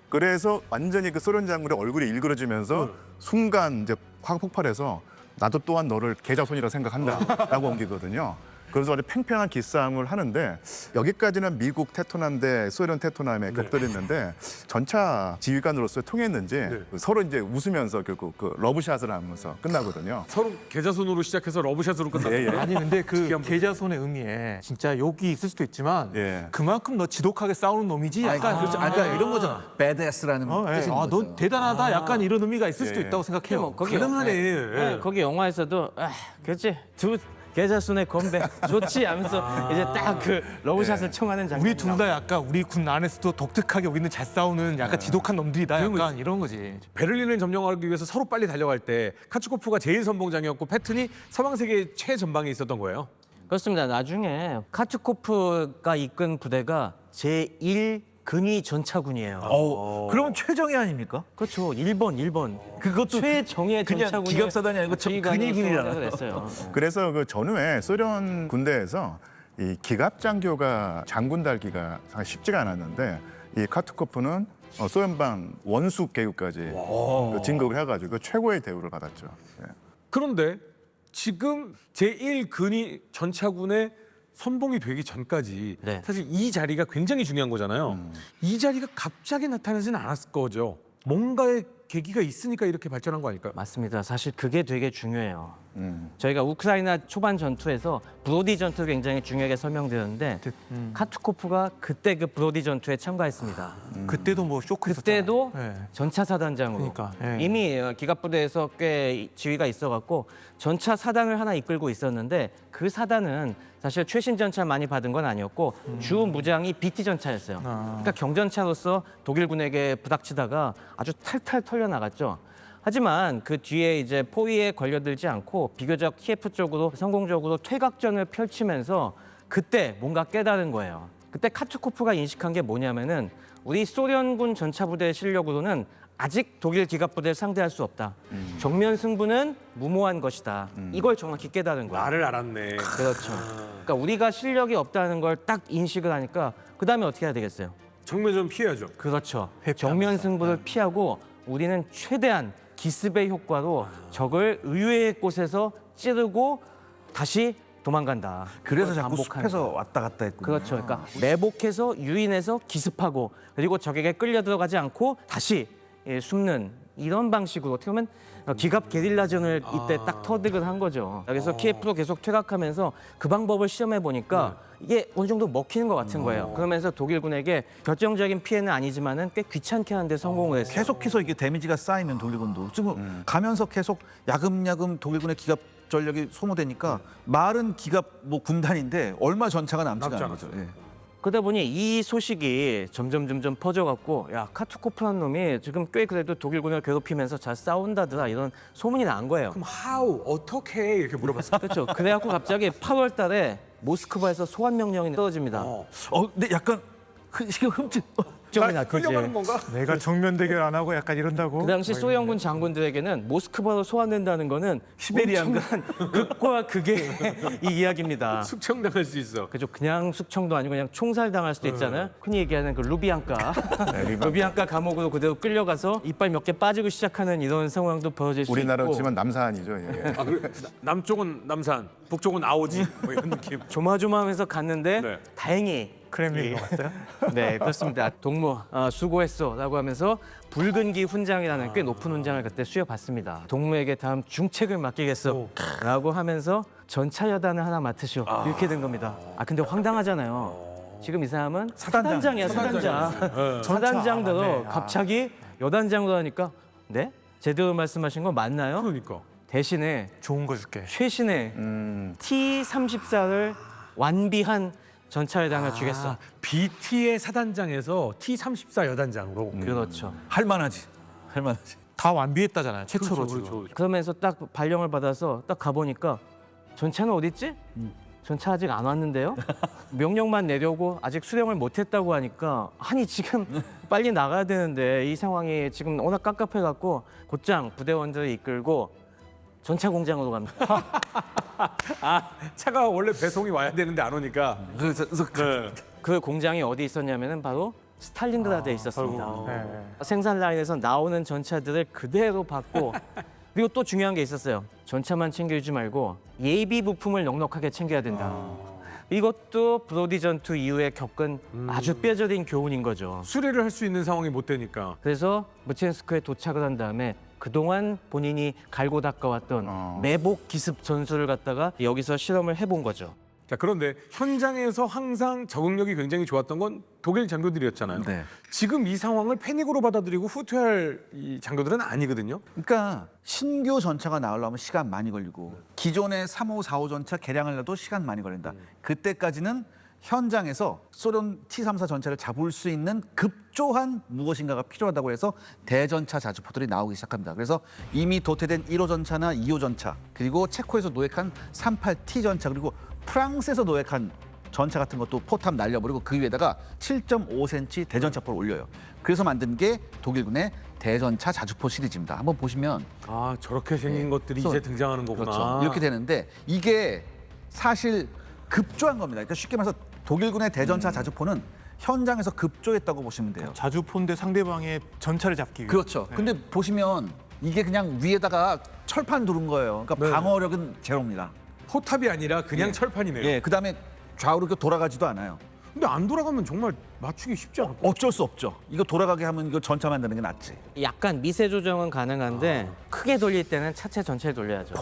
그래서 완전히 그 소련 장군의 얼굴이 일그러지면서 순간 이제 화가 폭발해서 나도 또한 너를 계자손이라 생각한다라고 옮기거든요. 그래서 아주 팽팽한 기싸움을 하는데 여기까지는 미국 테토남 대 소련 테토남의 격돌이었는데 전차 지휘관으로서 통했는지 서로 이제 웃으면서 결국 그 러브샷을 하면서 끝나거든요. 서로 계좌손으로 시작해서 러브샷으로 끝났다. 예, 예. 아니 근데 그 특이한 계좌손의 의미에 진짜 욕이 있을 수도 있지만 예. 그만큼 너 지독하게 싸우는 놈이지 아니, 약간 그렇죠. 그러니까 이런 거잖아. 배드에스라는 뜻인 아, 거죠. 너 대단하다 약간 이런 의미가 있을 수도 예. 있다고 생각해요. 뭐 거기 가능하네. 네, 거기 영화에서도 그렇지 두 계좌순의 건배 좋지 하면서 이제 딱 그 러브샷을 청하는 장면. 우리 둘 다 약간 우리 군 안에서도 독특하게 우리는 잘 싸우는 약간 지독한 놈들이다 약간 이런 거지. 베를린을 점령하기 위해서 서로 빨리 달려갈 때 카츠코프가 제일 선봉장이었고 패튼이 서방 세계 최전방에 있었던 거예요. 그렇습니다. 나중에 카츠코프가 이끈 부대가 제1 근위 전차군이에요. 그러면 최정예 아닙니까? 그렇죠. 1번. 그것도 최정예 그냥 전차군이 기갑사단이 아니고 근위군이잖아요. 그랬어요. 그래서 그 전후에 소련 군대에서 이 기갑 장교가 장군 달기가 상당히 쉽지가 않았는데 이 카투코프는 소련방 원수 계급까지 그 진급을 해가지고 최고의 대우를 받았죠. 예. 그런데 지금 제1근위 전차군의 선봉이 되기 전까지 네. 사실 이 자리가 굉장히 중요한 거잖아요. 이 자리가 갑자기 나타나지는 않았을 거죠. 뭔가의 계기가 있으니까 이렇게 발전한 거 아닐까요? 맞습니다. 사실 그게 되게 중요해요. 저희가 우크라이나 초반 전투에서 브로디 전투 굉장히 중요하게 설명드렸는데 카투코프가 그때 그 브로디 전투에 참가했습니다. 그때도 뭐 쇼크 그때도 네. 전차 사단장으로 그러니까, 예. 이미 기갑부대에서 꽤 지위가 있어갖고 전차 사단을 하나 이끌고 있었는데 그 사단은 사실 최신 전차 많이 받은 건 아니었고 주 무장이 BT 전차였어요. 그러니까 경전차로서 독일군에게 부닥치다가 아주 탈탈 털려 나갔죠. 하지만 그 뒤에 이제 포위에 걸려들지 않고 비교적 키예프 쪽으로 성공적으로 퇴각전을 펼치면서 그때 뭔가 깨달은 거예요. 그때 카츠코프가 인식한 게 뭐냐면은 우리 소련군 전차부대의 실력으로는 아직 독일 기갑부대를 상대할 수 없다. 정면 승부는 무모한 것이다. 이걸 정확히 깨달은 거예요. 나를 알았네. 그렇죠. 그러니까 우리가 실력이 없다는 걸 딱 인식을 하니까 그 다음에 어떻게 해야 되겠어요? 정면전 피해야죠. 그렇죠. 정면 승부를 피하고 우리는 최대한 기습의 효과로 적을 의외의 곳에서 찌르고 다시 도망간다. 그래서 그걸 자꾸 반복하는 숲에서 거예요. 왔다 갔다 했군요. 그렇죠. 그러니까 매복해서 유인해서 기습하고 그리고 적에게 끌려 들어가지 않고 다시 숨는 이런 방식으로 어떻게 보면 기갑 게릴라전을 이때 딱 터득을 한 거죠. 그래서 키예프로 계속 퇴각하면서 그 방법을 시험해 보니까 이게 어느 정도 먹히는 것 같은 거예요. 그러면서 독일군에게 결정적인 피해는 아니지만은 꽤 귀찮게 하는데 성공을 했어요. 계속해서 이게 데미지가 쌓이면 독일군도 지금 가면서 계속 야금야금 독일군의 기갑 전력이 소모되니까 말은 기갑 뭐 군단인데 얼마 전차가 남지가 않은 거죠. 예. 그러다 보니 이 소식이 점점 퍼져갖고 야 카투코프라는 놈이 지금 꽤 그래도 독일군을 괴롭히면서 잘 싸운다더라 이런 소문이 난 거예요. 그럼 how 어떻게 이렇게 물어봤어요. 그렇죠. 그래갖고 갑자기 8월 달에 모스크바에서 소환 명령이 떨어집니다. 근데 약간 지금 흠집. 걱정이 났지. 끌려가는 건가? 내가 정면 대결 안 하고 약간 이런다고. 그 당시 소련군 장군들에게는 모스크바로 소환된다는 거는 시베리아인가? 엄청난 극과 극의 이 이야기입니다. 숙청당할 수 있어. 그죠? 그냥 숙청도 아니고 그냥 총살당할 수도 있잖아요. 흔히 얘기하는 그 루비앙카. 루비앙카 감옥으로 그대로 끌려가서 이빨 몇 개 빠지고 시작하는 이런 상황도 벌어질 수 우리나라로 있고. 치면 남사한이죠. 예. 아, 그래? 남쪽은 남산, 북쪽은 아오지. 뭐 이런 느낌. 조마조마하면서 갔는데 네. 다행히 크렘린인 것 같아요. 네, 그렇습니다. 동무 수고했어라고 하면서 붉은기 훈장이라는 꽤 높은 훈장을 그때 수여받습니다. 동무에게 다음 중책을 맡기겠어라고 하면서 전차 여단을 하나 맡으시오 이렇게 된 겁니다. 근데 황당하잖아요. 지금 이 사람은 사단장이야, 사단장. 사단장대로 갑자기 여단장으로 하니까 네? 제대로 말씀하신 건 맞나요? 그러니까. 대신에 좋은 거 줄게. 최신의 T-34를 완비한 전차여단을 주겠어. BT의 사단장에서 T-34 여단장으로. 그렇죠. 할만하지. 할만하지. 다 완비했다잖아요. 최초로 그렇죠, 지금. 그렇죠. 그러면서 딱 발령을 받아서 딱 가보니까 전차는 어디 있지? 전차 아직 안 왔는데요? 명령만 내려고 아직 수령을 못했다고 하니까 아니 지금 빨리 나가야 되는데 이 상황이 지금 워낙 깝깝해갖고 곧장 부대원들을 이끌고 전차 공장으로 갑니다. 차가 원래 배송이 와야 되는데 안 오니까. 그래서 네. 그 공장이 어디 있었냐면은 바로 스탈린그라드에 있었습니다. 네. 생산 라인에서 나오는 전차들을 그대로 받고 그리고 또 중요한 게 있었어요. 전차만 챙겨주지 말고 예비 부품을 넉넉하게 챙겨야 된다. 이것도 브로디 전투 이후에 겪은 아주 뼈저린 교훈인 거죠. 수리를 할 수 있는 상황이 못 되니까. 그래서 무첸스크에 도착을 한 다음에 그동안 본인이 갈고 닦아왔던 매복 기습 전술을 갖다가 여기서 실험을 해본 거죠. 자, 그런데 현장에서 항상 적응력이 굉장히 좋았던 건 독일 장교들이었잖아요. 네. 지금 이 상황을 패닉으로 받아들이고 후퇴할 이 장교들은 아니거든요. 그러니까 신규 전차가 나오려면 시간 많이 걸리고 기존의 3호, 4호 전차 개량하려도 시간 많이 걸린다. 그때까지는 현장에서 소련 T-34 전차를 잡을 수 있는 급조한 무엇인가가 필요하다고 해서 대전차 자주포들이 나오기 시작합니다. 그래서 이미 도태된 1호 전차나 2호 전차, 그리고 체코에서 노획한 38T 전차, 그리고 프랑스에서 노획한 전차 같은 것도 포탑 날려버리고 그 위에다가 7.5cm 대전차포를 올려요. 그래서 만든 게 독일군의 대전차 자주포 시리즈입니다. 한번 보시면 아, 저렇게 생긴 것들이 그래서- 이제 등장하는 거구나. 그렇죠. 이렇게 되는데 이게 사실 급조한 겁니다. 그러니까 쉽게 말해서 독일군의 대전차 자주포는 현장에서 급조했다고 보시면 돼요. 자주포인데 상대방의 전차를 잡기 위해. 그렇죠. 근데 보시면 이게 그냥 위에다가 철판 두른 거예요. 그러니까 네. 방어력은 제로입니다. 포탑이 아니라 그냥 예. 철판이네요. 예, 그다음에 좌우로 이렇게 돌아가지도 않아요. 근데 안 돌아가면 정말 맞추기 쉽지 않을까? 어쩔 수 없죠. 이거 돌아가게 하면 이거 전차 만드는 게 낫지. 약간 미세 조정은 가능한데 크게 돌릴 때는 차체 전체를 돌려야죠.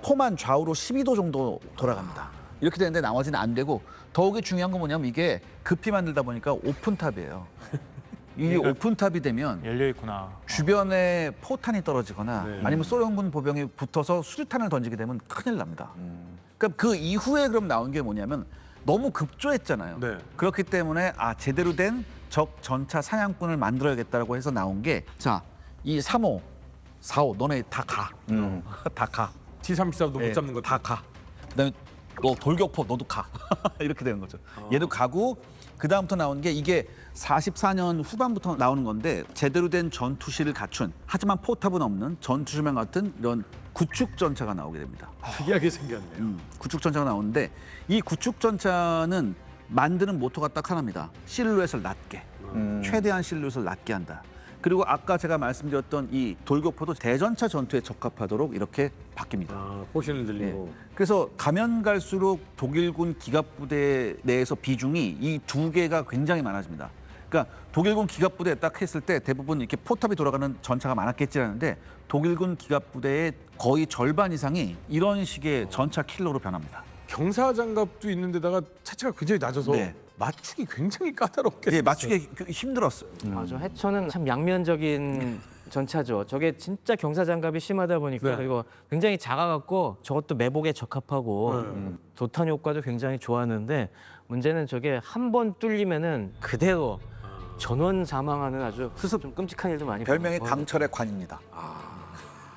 포만 좌우로 12도 정도 돌아갑니다. 이렇게 되는데 나머지는 안 되고 더욱이 중요한 건 뭐냐면 이게 급히 만들다 보니까 오픈탑이에요. 이 오픈탑이 되면 열려 있구나. 주변에 포탄이 떨어지거나 네. 아니면 소련군 보병이 붙어서 수류탄을 던지게 되면 큰일 납니다. 그러니까 그 이후에 그럼 나온 게 뭐냐면 너무 급조했잖아요. 네. 그렇기 때문에 제대로 된 적 전차 사냥꾼을 만들어야겠다고 해서 나온 게 자, 이 3호, 4호 너네 다 가. 다 가. T-34도 못 예, 잡는 것 다 가. 그다음에 너 돌격포 너도 가. 이렇게 되는 거죠. 얘도 가고 그 다음부터 나온 게 이게 44년 후반부터 나오는 건데 제대로 된 전투실을 갖춘 하지만 포탑은 없는 전투실만 같은 이런 구축 전차가 나오게 됩니다. 특이하게 생겼네요. 구축 전차가 나오는데 이 구축 전차는 만드는 모토가 딱 하나입니다. 실루엣을 낮게, 최대한 실루엣을 낮게 한다. 그리고 아까 제가 말씀드렸던 이 돌격포도 대전차 전투에 적합하도록 이렇게 바뀝니다. 아, 포신을 예. 들리고. 그래서 가면 갈수록 독일군 기갑부대 내에서 비중이 이 두 개가 굉장히 많아집니다. 그러니까 독일군 기갑부대 딱 했을 때 대부분 이렇게 포탑이 돌아가는 전차가 많았겠지라는데 독일군 기갑부대의 거의 절반 이상이 이런 식의 전차 킬러로 변합니다. 경사 장갑도 있는데다가 차체가 굉장히 낮아서 네. 맞추기 굉장히 까다롭게. 예, 맞추기 힘들었어요. 맞아. 해처는 참 양면적인 전차죠. 저게 진짜 경사 장갑이 심하다 보니까 네. 그리고 굉장히 작아갖고 저것도 매복에 적합하고 네. 도탄 효과도 굉장히 좋았는데 문제는 저게 한 번 뚫리면은 그대로 전원 사망하는 아주 좀 끔찍한 일도 많이 별명이 봤어요. 강철의 관입니다.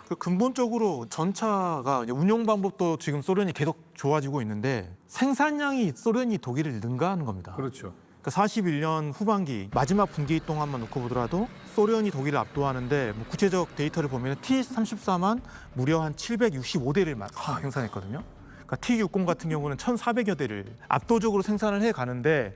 그 근본적으로 전차가 이제 운용 방법도 지금 소련이 계속 좋아지고 있는데 생산량이 소련이 독일을 능가하는 겁니다. 그렇죠. 그러니까 41년 후반기 마지막 분기 동안만 놓고 보더라도 소련이 독일을 압도하는데 뭐 구체적 데이터를 보면 T-34만 무려 한 765대를 생산했거든요. 그러니까 T-60 같은 경우는 1,400여 대를 압도적으로 생산을 해 가는데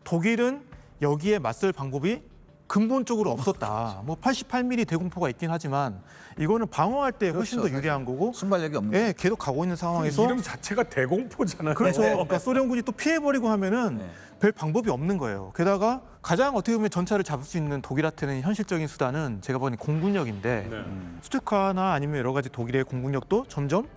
독일은 여기에 맞설 방법이 근본적으로 없었다. 뭐 88mm 대공포가 있긴 하지만 이거는 방어할 때 훨씬 그렇죠. 더 유리한 거고 순발력이 없는. 예, 계속 가고 있는 상황에서 이름 자체가 대공포잖아요. 그렇죠. 그러니까 소련군이 또 피해버리고 하면은 네. 별 방법이 없는 거예요. 게다가 가장 어떻게 보면 전차를 잡을 수 있는 독일한테는 현실적인 수단은 제가 보니 공군력인데 네. 스투카나 아니면 여러 가지 독일의 공군력도 점점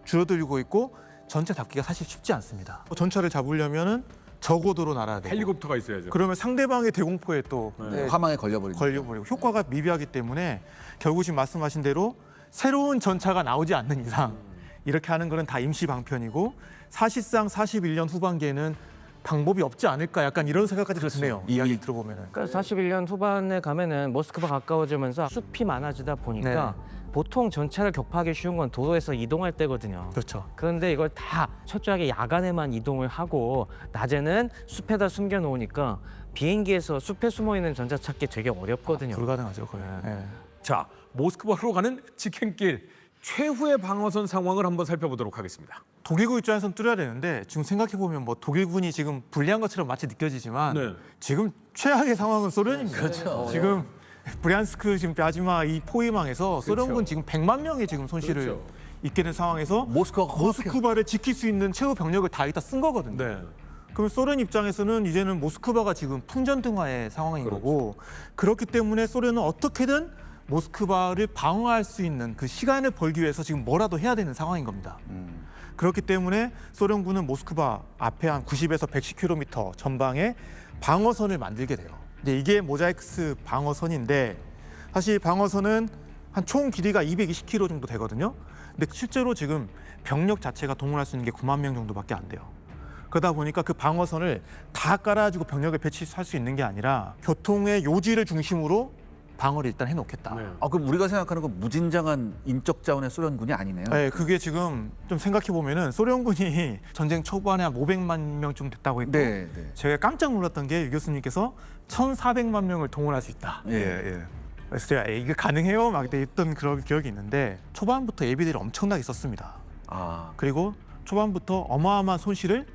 줄어들고 있고 전차 잡기가 사실 쉽지 않습니다. 전차를 잡으려면은 저고도로 날아야 되고 헬리콥터가 있어야죠. 그러면 상대방의 대공포에 또 네. 화망에 걸려버린다. 걸려버리고 효과가 미비하기 때문에 결국 지금 말씀하신 대로 새로운 전차가 나오지 않는 이상 이렇게 하는 거는 다 임시 방편이고 사실상 41년 후반기에는 방법이 없지 않을까 약간 이런 생각까지 드네요. 이야기 들어보면은. 그러니까 41년 후반에 가면은 모스크바 가까워지면서 숲이 많아지다 보니까 보통 전차를 격파하기 쉬운 건 도로에서 이동할 때거든요. 그렇죠. 그런데 이걸 다 철저하게 야간에만 이동을 하고 낮에는 숲에다 숨겨놓으니까 비행기에서 숲에 숨어있는 전차 찾기 되게 어렵거든요. 불가능하죠 거의. 예. 자, 모스크바로 가는 직행길 최후의 방어선 상황을 한번 살펴보도록 하겠습니다. 독일군 입장에서는 뚫어야 되는데 지금 생각해 보면 뭐 독일군이 지금 불리한 것처럼 마치 느껴지지만 네. 지금 최악의 상황은 소련입니다. 그렇죠. 지금 브리안스크 지금 벼지마 이 포위망에서 소련군 그렇죠. 지금 100만 명의 지금 손실을 그렇죠. 입게 된 상황에서 모스크바가 모스크바를 지킬 수 있는 최후 병력을 다 이따 쓴 거거든요. 네. 그럼 소련 입장에서는 이제는 모스크바가 지금 풍전등화의 상황인 그렇죠. 거고 그렇기 때문에 소련은 어떻게든 모스크바를 방어할 수 있는 그 시간을 벌기 위해서 지금 뭐라도 해야 되는 상황인 겁니다. 그렇기 때문에 소련군은 모스크바 앞에 한 90에서 110km 전방에 방어선을 만들게 돼요. 근데 이게 모자이크스 방어선인데 사실 방어선은 한 총 길이가 220km 정도 되거든요. 근데 실제로 지금 병력 자체가 동원할 수 있는 게 9만 명 정도밖에 안 돼요. 그러다 보니까 그 방어선을 다 깔아주고 병력을 배치할 수 있는 게 아니라 교통의 요지를 중심으로 방어를 일단 해놓겠다. 네. 그럼 우리가 생각하는 건 무진장한 인적 자원의 소련군이 아니네요. 네, 그게 지금 좀 생각해 보면은 소련군이 전쟁 초반에 한 500만 명쯤 됐다고 했고 네, 네. 제가 깜짝 놀랐던 게 유 교수님께서 1,400만 명을 동원할 수 있다. 예, 예. 그래서 제가 이게 가능해요? 막 했던 그런 기억이 있는데 초반부터 예비들이 엄청나게 썼습니다. 아, 그리고 초반부터 어마어마한 손실을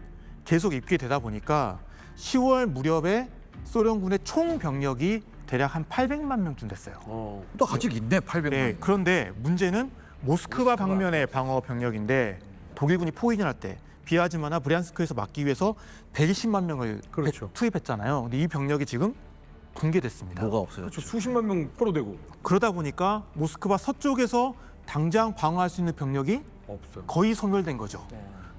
계속 입게 되다 보니까 10월 무렵에 소련군의 총 병력이 대략 한 800만 명쯤 됐어요. 또 아직 있네 800만. 네, 그런데 문제는 모스크바 방면의 방어 병력인데 독일군이 포위전할 때 비아즈마나 브리안스크에서 막기 위해서 120만 명을 그렇죠. 투입했잖아요. 근데 이 병력이 지금 붕괴됐습니다. 뭐가 없어졌죠? 저 수십만 명 포로되고 그러다 보니까 모스크바 서쪽에서 당장 방어할 수 있는 병력이 없어요. 거의 소멸된 거죠.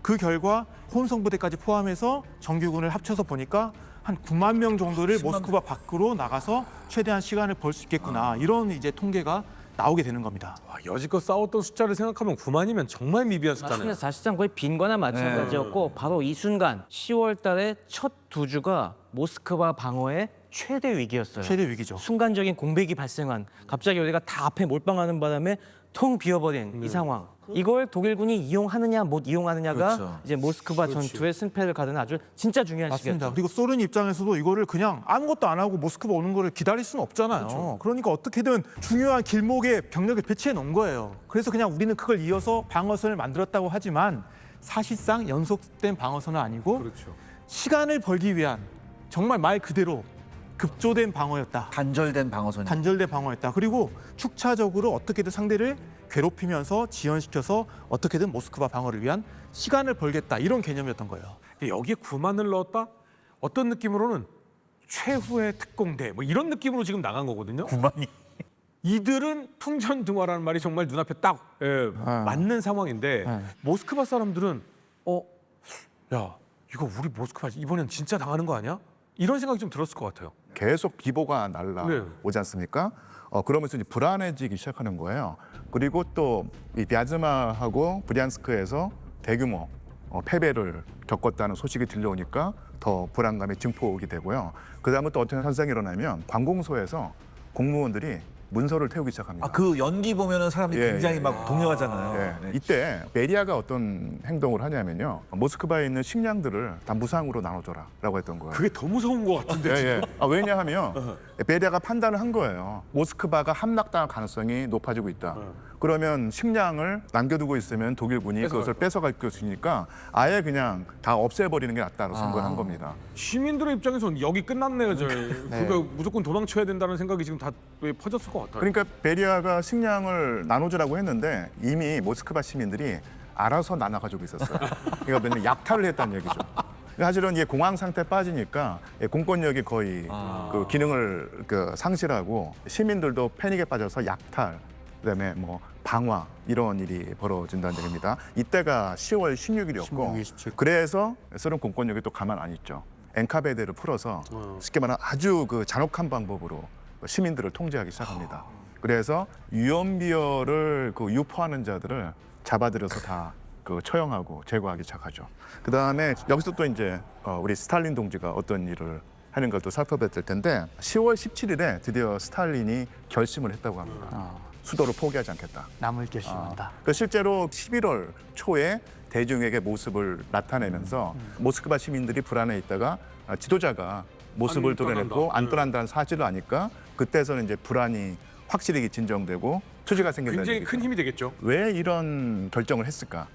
그 결과 혼성부대까지 포함해서 정규군을 합쳐서 보니까 한 9만 명 정도를 모스크바 밖으로 나가서 최대한 시간을 벌 수 있겠구나 이런 이제 통계가 나오게 되는 겁니다. 와, 여지껏 싸웠던 숫자를 생각하면 9만이면 정말 미비한 맞습니다. 숫자네요. 사실상 거의 빈거나 마찬가지였고 바로 이 순간 10월 달에 첫 두 주가 모스크바 방어의 최대 위기였어요. 최대 위기죠. 순간적인 공백이 발생한 갑자기 우리가 다 앞에 몰빵하는 바람에 텅 비어버린 이 상황. 이걸 독일군이 이용하느냐 못 이용하느냐가 그렇죠. 이제 모스크바 전투의 승패를 가르는 아주 진짜 중요한 맞습니다. 시기였죠. 그리고 소련 입장에서도 이거를 그냥 아무것도 안 하고 모스크바 오는 거를 기다릴 수는 없잖아요. 그러니까 어떻게든 중요한 길목에 병력을 배치해 놓은 거예요. 그래서 그냥 우리는 그걸 이어서 방어선을 만들었다고 하지만 사실상 연속된 방어선은 아니고 그렇죠. 시간을 벌기 위한 정말 말 그대로 급조된 방어였다. 단절된 방어선이. 단절된 방어였다. 그리고 축차적으로 어떻게든 상대를 괴롭히면서 지연시켜서 어떻게든 모스크바 방어를 위한 시간을 벌겠다. 이런 개념이었던 거예요. 근데 여기에 9만을 넣었다? 어떤 느낌으로는 최후의 특공대 뭐 이런 느낌으로 지금 나간 거거든요. 9만이. 이들은 풍전등화라는 말이 정말 눈앞에 딱 맞는 상황인데 모스크바 사람들은 야 이거 우리 모스크바 이번엔 진짜 당하는 거 아니야? 이런 생각이 좀 들었을 것 같아요. 계속 비보가 날라오지 않습니까? 그러면서 이제 불안해지기 시작하는 거예요. 그리고 또 이 벼즈마하고 브리안스크에서 대규모 패배를 겪었다는 소식이 들려오니까 더 불안감이 증폭이 되고요. 그다음에 또 어떤 현상이 일어나면 관공서에서 공무원들이 문서를 태우기 시작합니다. 그 연기 보면은 사람들이 예, 굉장히 예. 막 동요하잖아요. 네. 네. 이때 베리아가 어떤 행동을 하냐면요. 모스크바에 있는 식량들을 다 무상으로 나눠줘라라고 했던 거예요. 그게 더 무서운 것 같은데. 예, 예. 왜냐하면 베리아가 판단을 한 거예요. 모스크바가 함락당할 가능성이 높아지고 있다. 그러면 식량을 남겨두고 있으면 독일군이 그것을 뺏어갈 것이니까 아예 그냥 다 없애버리는 게 낫다고 선거한 겁니다. 시민들의 입장에서는 여기 끝났네요. 그러니까 무조건 도망쳐야 된다는 생각이 지금 다 퍼졌을 것 같아요. 그러니까 베리아가 식량을 나눠주라고 했는데 이미 모스크바 시민들이 알아서 나눠가지고 있었어요. 그러니까 맨날 약탈을 했다는 얘기죠. 사실은 이게 공황 상태에 빠지니까 공권력이 거의 그 기능을 상실하고 시민들도 패닉에 빠져서 약탈, 그다음에 뭐 방화 이런 일이 벌어진다는 얘기입니다. 이때가 10월 16일이었고 16일, 그래서 소련 공권력이 또 가만 안 있죠. 엔카베드를 풀어서 쉽게 말하면 아주 그 잔혹한 방법으로 시민들을 통제하기 시작합니다. 그래서 유언비어를 유포하는 자들을 잡아들여서 다 처형하고 제거하기 시작하죠. 그 다음에 여기서 또 이제 우리 스탈린 동지가 어떤 일을 하는 걸 또 살펴봐야 될 텐데 10월 17일에 드디어 스탈린이 결심을 했다고 합니다. 수도를 포기하지 않겠다. 남을 결심한다. 실제로 11월 초에 대중에게 모습을 나타내면서 모스크바 시민들이 불안해 있다가 지도자가 모습을 안 드러냈고 떠난다. 안 떠난다는 사실을 아니까 그때서는 이제 불안이 확실히 진정되고 투지가 생긴다는 굉장히 얘기죠. 큰 힘이 되겠죠. 왜 이런 결정을 했을까?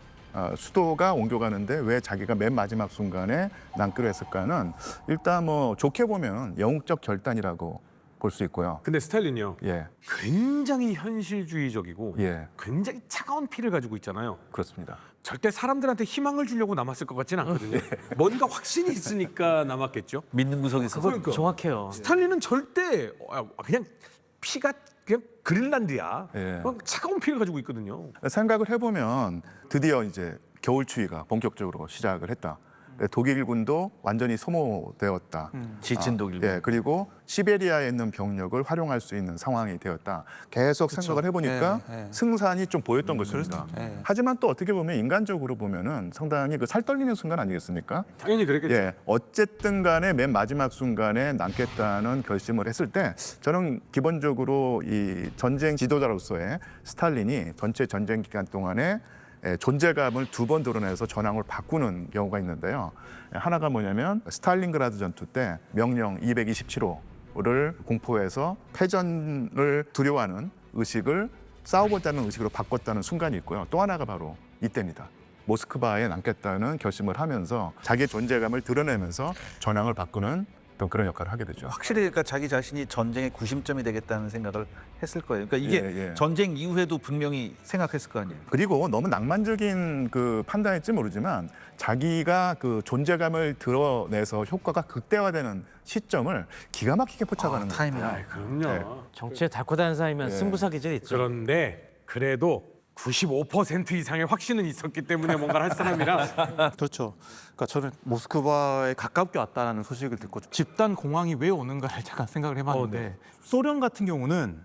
수도가 옮겨가는데 왜 자기가 맨 마지막 순간에 남기로 했을까는 일단 뭐 좋게 보면 영웅적 결단이라고 볼 수 있고요. 근데 스탈린이요. 예, 굉장히 현실주의적이고 예, 굉장히 차가운 피를 가지고 있잖아요. 그렇습니다. 절대 사람들한테 희망을 주려고 남았을 것 같지는 않거든요. 뭔가 확신이 있으니까 남았겠죠. 믿는 구석이 있어서. 그러니까. 정확해요. 스탈린은 절대 그냥 피가 그냥 그린란드야. 예. 그냥 차가운 피를 가지고 있거든요. 생각을 해보면 드디어 이제 겨울 추위가 본격적으로 시작을 했다. 독일군도 완전히 소모되었다. 지친 독일군. 예, 그리고 시베리아에 있는 병력을 활용할 수 있는 상황이 되었다. 계속 생각을 해보니까 승산이 좀 보였던 것입니다. 하지만 또 어떻게 보면 인간적으로 보면은 상당히 그 살떨리는 순간 아니겠습니까? 당연히 그랬겠죠. 예, 어쨌든 간에 맨 마지막 순간에 남겠다는 결심을 했을 때 저는 기본적으로 이 전쟁 지도자로서의 스탈린이 전체 전쟁 기간 동안에 존재감을 두 번 드러내서 전황을 바꾸는 경우가 있는데요. 하나가 뭐냐면 스탈린그라드 전투 때 명령 227호를 공포해서 패전을 두려워하는 의식을 싸우고자는 의식으로 바꿨다는 순간이 있고요. 또 하나가 바로 이때입니다. 모스크바에 남겠다는 결심을 하면서 자기의 존재감을 드러내면서 전황을 바꾸는 또 그런 역할을 하게 되죠. 확실히 그러니까 자기 자신이 전쟁의 구심점이 되겠다는 생각을 했을 거예요. 그러니까 이게 예. 전쟁 이후에도 분명히 생각했을 거 아니에요. 그리고 너무 낭만적인 그 판단일지 모르지만 자기가 그 존재감을 드러내서 효과가 극대화되는 시점을 기가 막히게 포착하는 거예요. 타이밍. 아, 그럼요. 네. 정치에 달코다는 사이면 승부사 기질이 있죠. 그런데 그래도 95% 이상의 확신은 있었기 때문에 뭔가를 할 사람이라 그렇죠. 그러니까 저는 모스크바에 가깝게 왔다는 소식을 듣고 집단 공황이 왜 오는가를 잠깐 생각을 해봤는데 소련 같은 경우는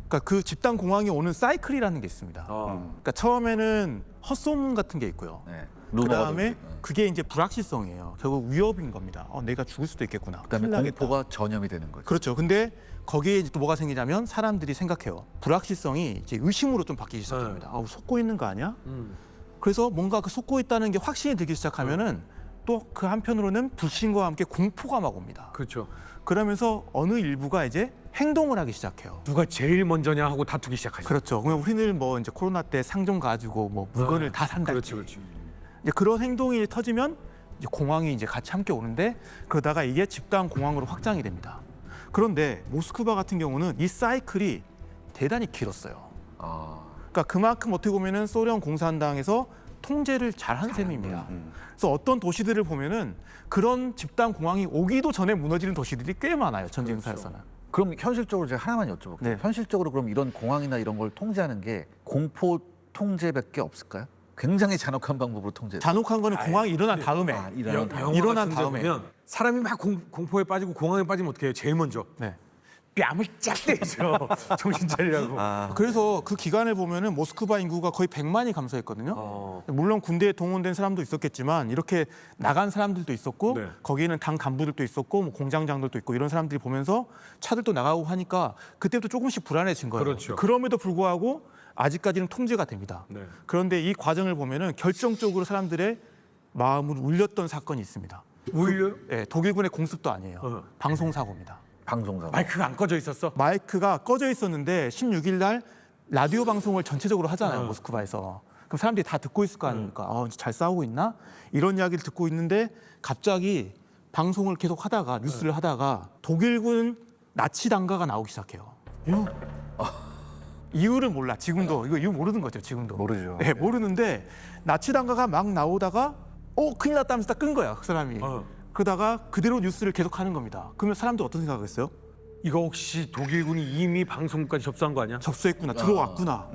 그러니까 그 집단 공황이 오는 사이클이라는 게 있습니다. 그러니까 처음에는 헛소문 같은 게 있고요. 네. 그다음에 그게 이제 불확실성이에요. 결국 위협인 겁니다. 내가 죽을 수도 있겠구나. 그다음에 큰일 나겠다. 공포가 전염이 되는 거죠. 그렇죠. 근데 거기에 이제 또 뭐가 생기냐면 사람들이 생각해요. 불확실성이 이제 의심으로 좀 바뀌기 시작합니다. 속고 있는 거 아니야? 그래서 뭔가 그 속고 있다는 게 확신이 들기 시작하면은 또 그 한편으로는 불신과 함께 공포가 막 옵니다. 그렇죠. 그러면서 어느 일부가 이제 행동을 하기 시작해요. 누가 제일 먼저냐 하고 다투기 시작하죠. 그렇죠. 그냥 우리는 뭐 이제 코로나 때 상점 가지고 뭐 물건을 다 산다. 그렇지. 이제 그런 행동이 터지면 이제 공황이 이제 같이 함께 오는데 그러다가 이게 집단 공황으로 확장이 됩니다. 그런데 모스크바 같은 경우는 이 사이클이 대단히 길었어요. 그러니까 그만큼 어떻게 보면은 소련 공산당에서 통제를 잘한 셈입니다. 그래서 어떤 도시들을 보면은 그런 집단 공황이 오기도 전에 무너지는 도시들이 꽤 많아요. 전쟁사에서는. 그럼 현실적으로 제가 하나만 여쭤볼게요. 네. 현실적으로 그럼 이런 공황이나 이런 걸 통제하는 게 공포 통제밖에 없을까요? 굉장히 잔혹한 방법으로 통제. 잔혹한 거는 공황이 일어난 다음에. 일어난 다음에. 일어난 같은 다음에. 보면 사람이 막 공포에 빠지고 공황에 빠지면 어떻게 해요? 제일 먼저 네. 뺨을 쫙 때리죠. 정신 차리라고. 그래서 그 기간을 보면은 모스크바 인구가 거의 100만이 감소했거든요. 물론 군대에 동원된 사람도 있었겠지만 이렇게 나간 사람들도 있었고 네. 거기에는 당 간부들도 있었고 뭐 공장장들도 있고 이런 사람들이 보면서 차들도 나가고 하니까 그때부터 조금씩 불안해진 거예요. 그렇죠. 그럼에도 불구하고 아직까지는 통제가 됩니다. 네. 그런데 이 과정을 보면은 결정적으로 사람들의 마음을 울렸던 사건이 있습니다. 울려요? 예, 독일군의 공습도 아니에요. 방송 사고입니다. 방송사. 마이크가 안 꺼져 있었어? 마이크가 꺼져 있었는데 16일 날 라디오 방송을 전체적으로 하잖아요. 모스크바에서. 그럼 사람들이 다 듣고 있을 거 아닙니까? 잘 싸우고 있나? 이런 이야기를 듣고 있는데 갑자기 방송을 계속 하다가 뉴스를 하다가 독일군 나치 당가가 나오기 시작해요. 이유를 몰라. 지금도 이거 이유 모르는 거죠. 지금도. 모르죠. 네, 모르는데 나치 당가가 막 나오다가 큰일 났다면서 딱 끈 거야. 그 사람이. 그러다가 그대로 뉴스를 계속 하는 겁니다. 그러면 사람들 어떤 생각하겠어요? 이거 혹시 독일군이 이미 방송까지 접수한 거 아니야? 접수했구나, 들어왔구나.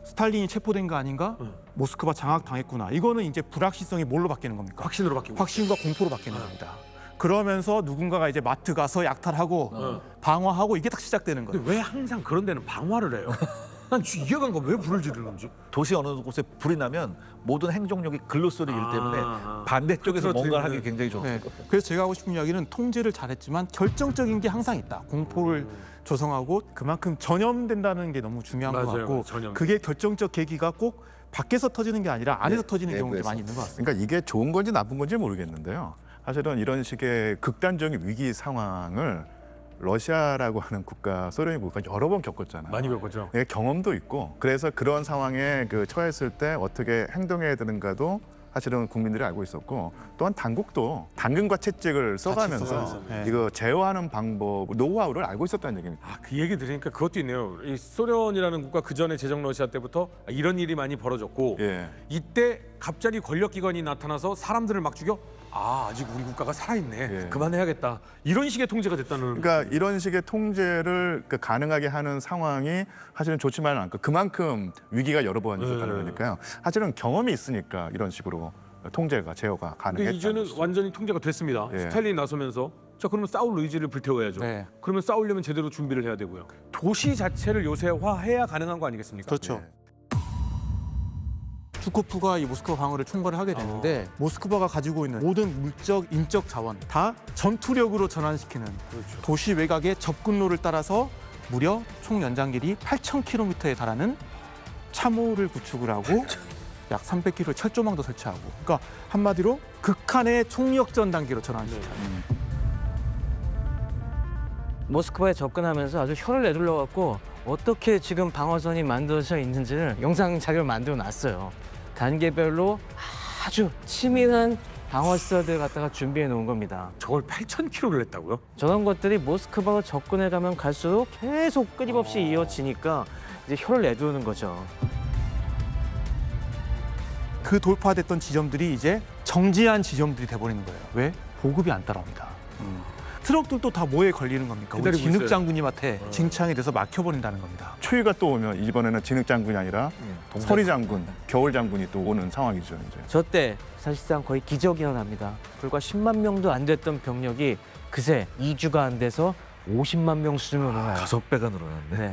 스탈린이 체포된 거 아닌가? 모스크바 장악당했구나. 이거는 이제 불확실성이 뭘로 바뀌는 겁니까? 확신으로 바뀌고. 확신과 공포로 바뀌는 겁니다. 그러면서 누군가가 이제 마트 가서 약탈하고 방어하고 이게 딱 시작되는 거예요. 근데 왜 항상 그런 데는 방화를 해요? 난 이해가 안 가. 왜 불을 지르는지. 도시 어느 곳에 불이 나면 모든 행정력이 글로소리이기 때문에 반대쪽에서 그렇죠. 뭔가 하기 굉장히 좋을 네. 거예요. 그래서 제가 하고 싶은 이야기는 통제를 잘했지만 결정적인 게 항상 있다. 공포를 조성하고 그만큼 전염된다는 게 너무 중요한 것 맞아요. 같고 전염. 그게 결정적 계기가 꼭 밖에서 터지는 게 아니라 안에서 터지는 경우도 내부에서. 많이 있는 것 같습니다. 그러니까 이게 좋은 건지 나쁜 건지 모르겠는데요. 사실은 이런 식의 극단적인 위기 상황을 러시아라고 하는 국가, 소련의 국가 여러 번 겪었잖아요. 많이 겪었죠. 예, 경험도 있고 그래서 그런 상황에 처했을 때 어떻게 행동해야 되는가도 사실은 국민들이 알고 있었고 또한 당국도 당근과 채찍을 써가면서 써가면서, 네. 이거 제어하는 방법, 노하우를 알고 있었다는 얘기입니다. 아, 그 얘기 들으니까 그것도 있네요. 이 소련이라는 국가 그 전에 제정 러시아 때부터 이런 일이 많이 벌어졌고 예. 이때 갑자기 권력기관이 나타나서 사람들을 막 죽여. 아, 아직 우리 국가가 살아있네. 예. 그만해야겠다. 이런 식의 통제가 됐다는. 그러니까 이런 식의 통제를 가능하게 하는 상황이 사실은 좋지만은 않고 그만큼 위기가 여러 번 있었다는 거니까요. 사실은 경험이 있으니까 이런 식으로 통제가 제어가 근데 가능했다는 이제는 것이죠. 완전히 통제가 됐습니다. 예. 스탈린이 나서면서 자 그러면 싸울 의지를 불태워야죠. 네. 그러면 싸우려면 제대로 준비를 해야 되고요. 도시 자체를 요새화해야 가능한 거 아니겠습니까? 그렇죠. 예. 주코프가 이 모스크바 방어를 총괄을 하게 되는데 모스크바가 가지고 있는 모든 물적, 인적 자원 다 전투력으로 전환시키는 도시 외곽의 접근로를 따라서 무려 총 연장길이 8,000km에 달하는 참호를 구축을 하고 약 300km의 철조망도 설치하고 그러니까 한마디로 극한의 총력전 단계로 전환시켜요. 모스크바에 접근하면서 아주 혀를 내둘러 갖고 어떻게 지금 방어선이 만들어져 있는지를 영상 자료를 만들어 놨어요. 단계별로 아주 치밀한 방어시설들 갖다가 준비해 놓은 겁니다. 저걸 8,000km를 했다고요? 저런 것들이 모스크바로 접근해 가면 갈수록 계속 끊임없이 이어지니까 이제 혀를 내두는 거죠. 그 돌파됐던 지점들이 이제 정지한 지점들이 돼버리는 거예요. 왜? 보급이 안 따라옵니다. 트럭들도 다 뭐에 걸리는 겁니까? 우리 기다리고 진흙 있어요. 장군님한테 징창이 돼서 막혀버린다는 겁니다. 추위가 또 오면 이번에는 진흙 장군이 아니라 서리 장군, 겨울 장군이 또 오는 상황이죠. 이제. 저 때 사실상 거의 기적이 일어납니다. 불과 10만 명도 안 됐던 병력이 그새 2주가 안 돼서 50만 명 수준으로 늘어나요. 5배가 늘어났네. 네.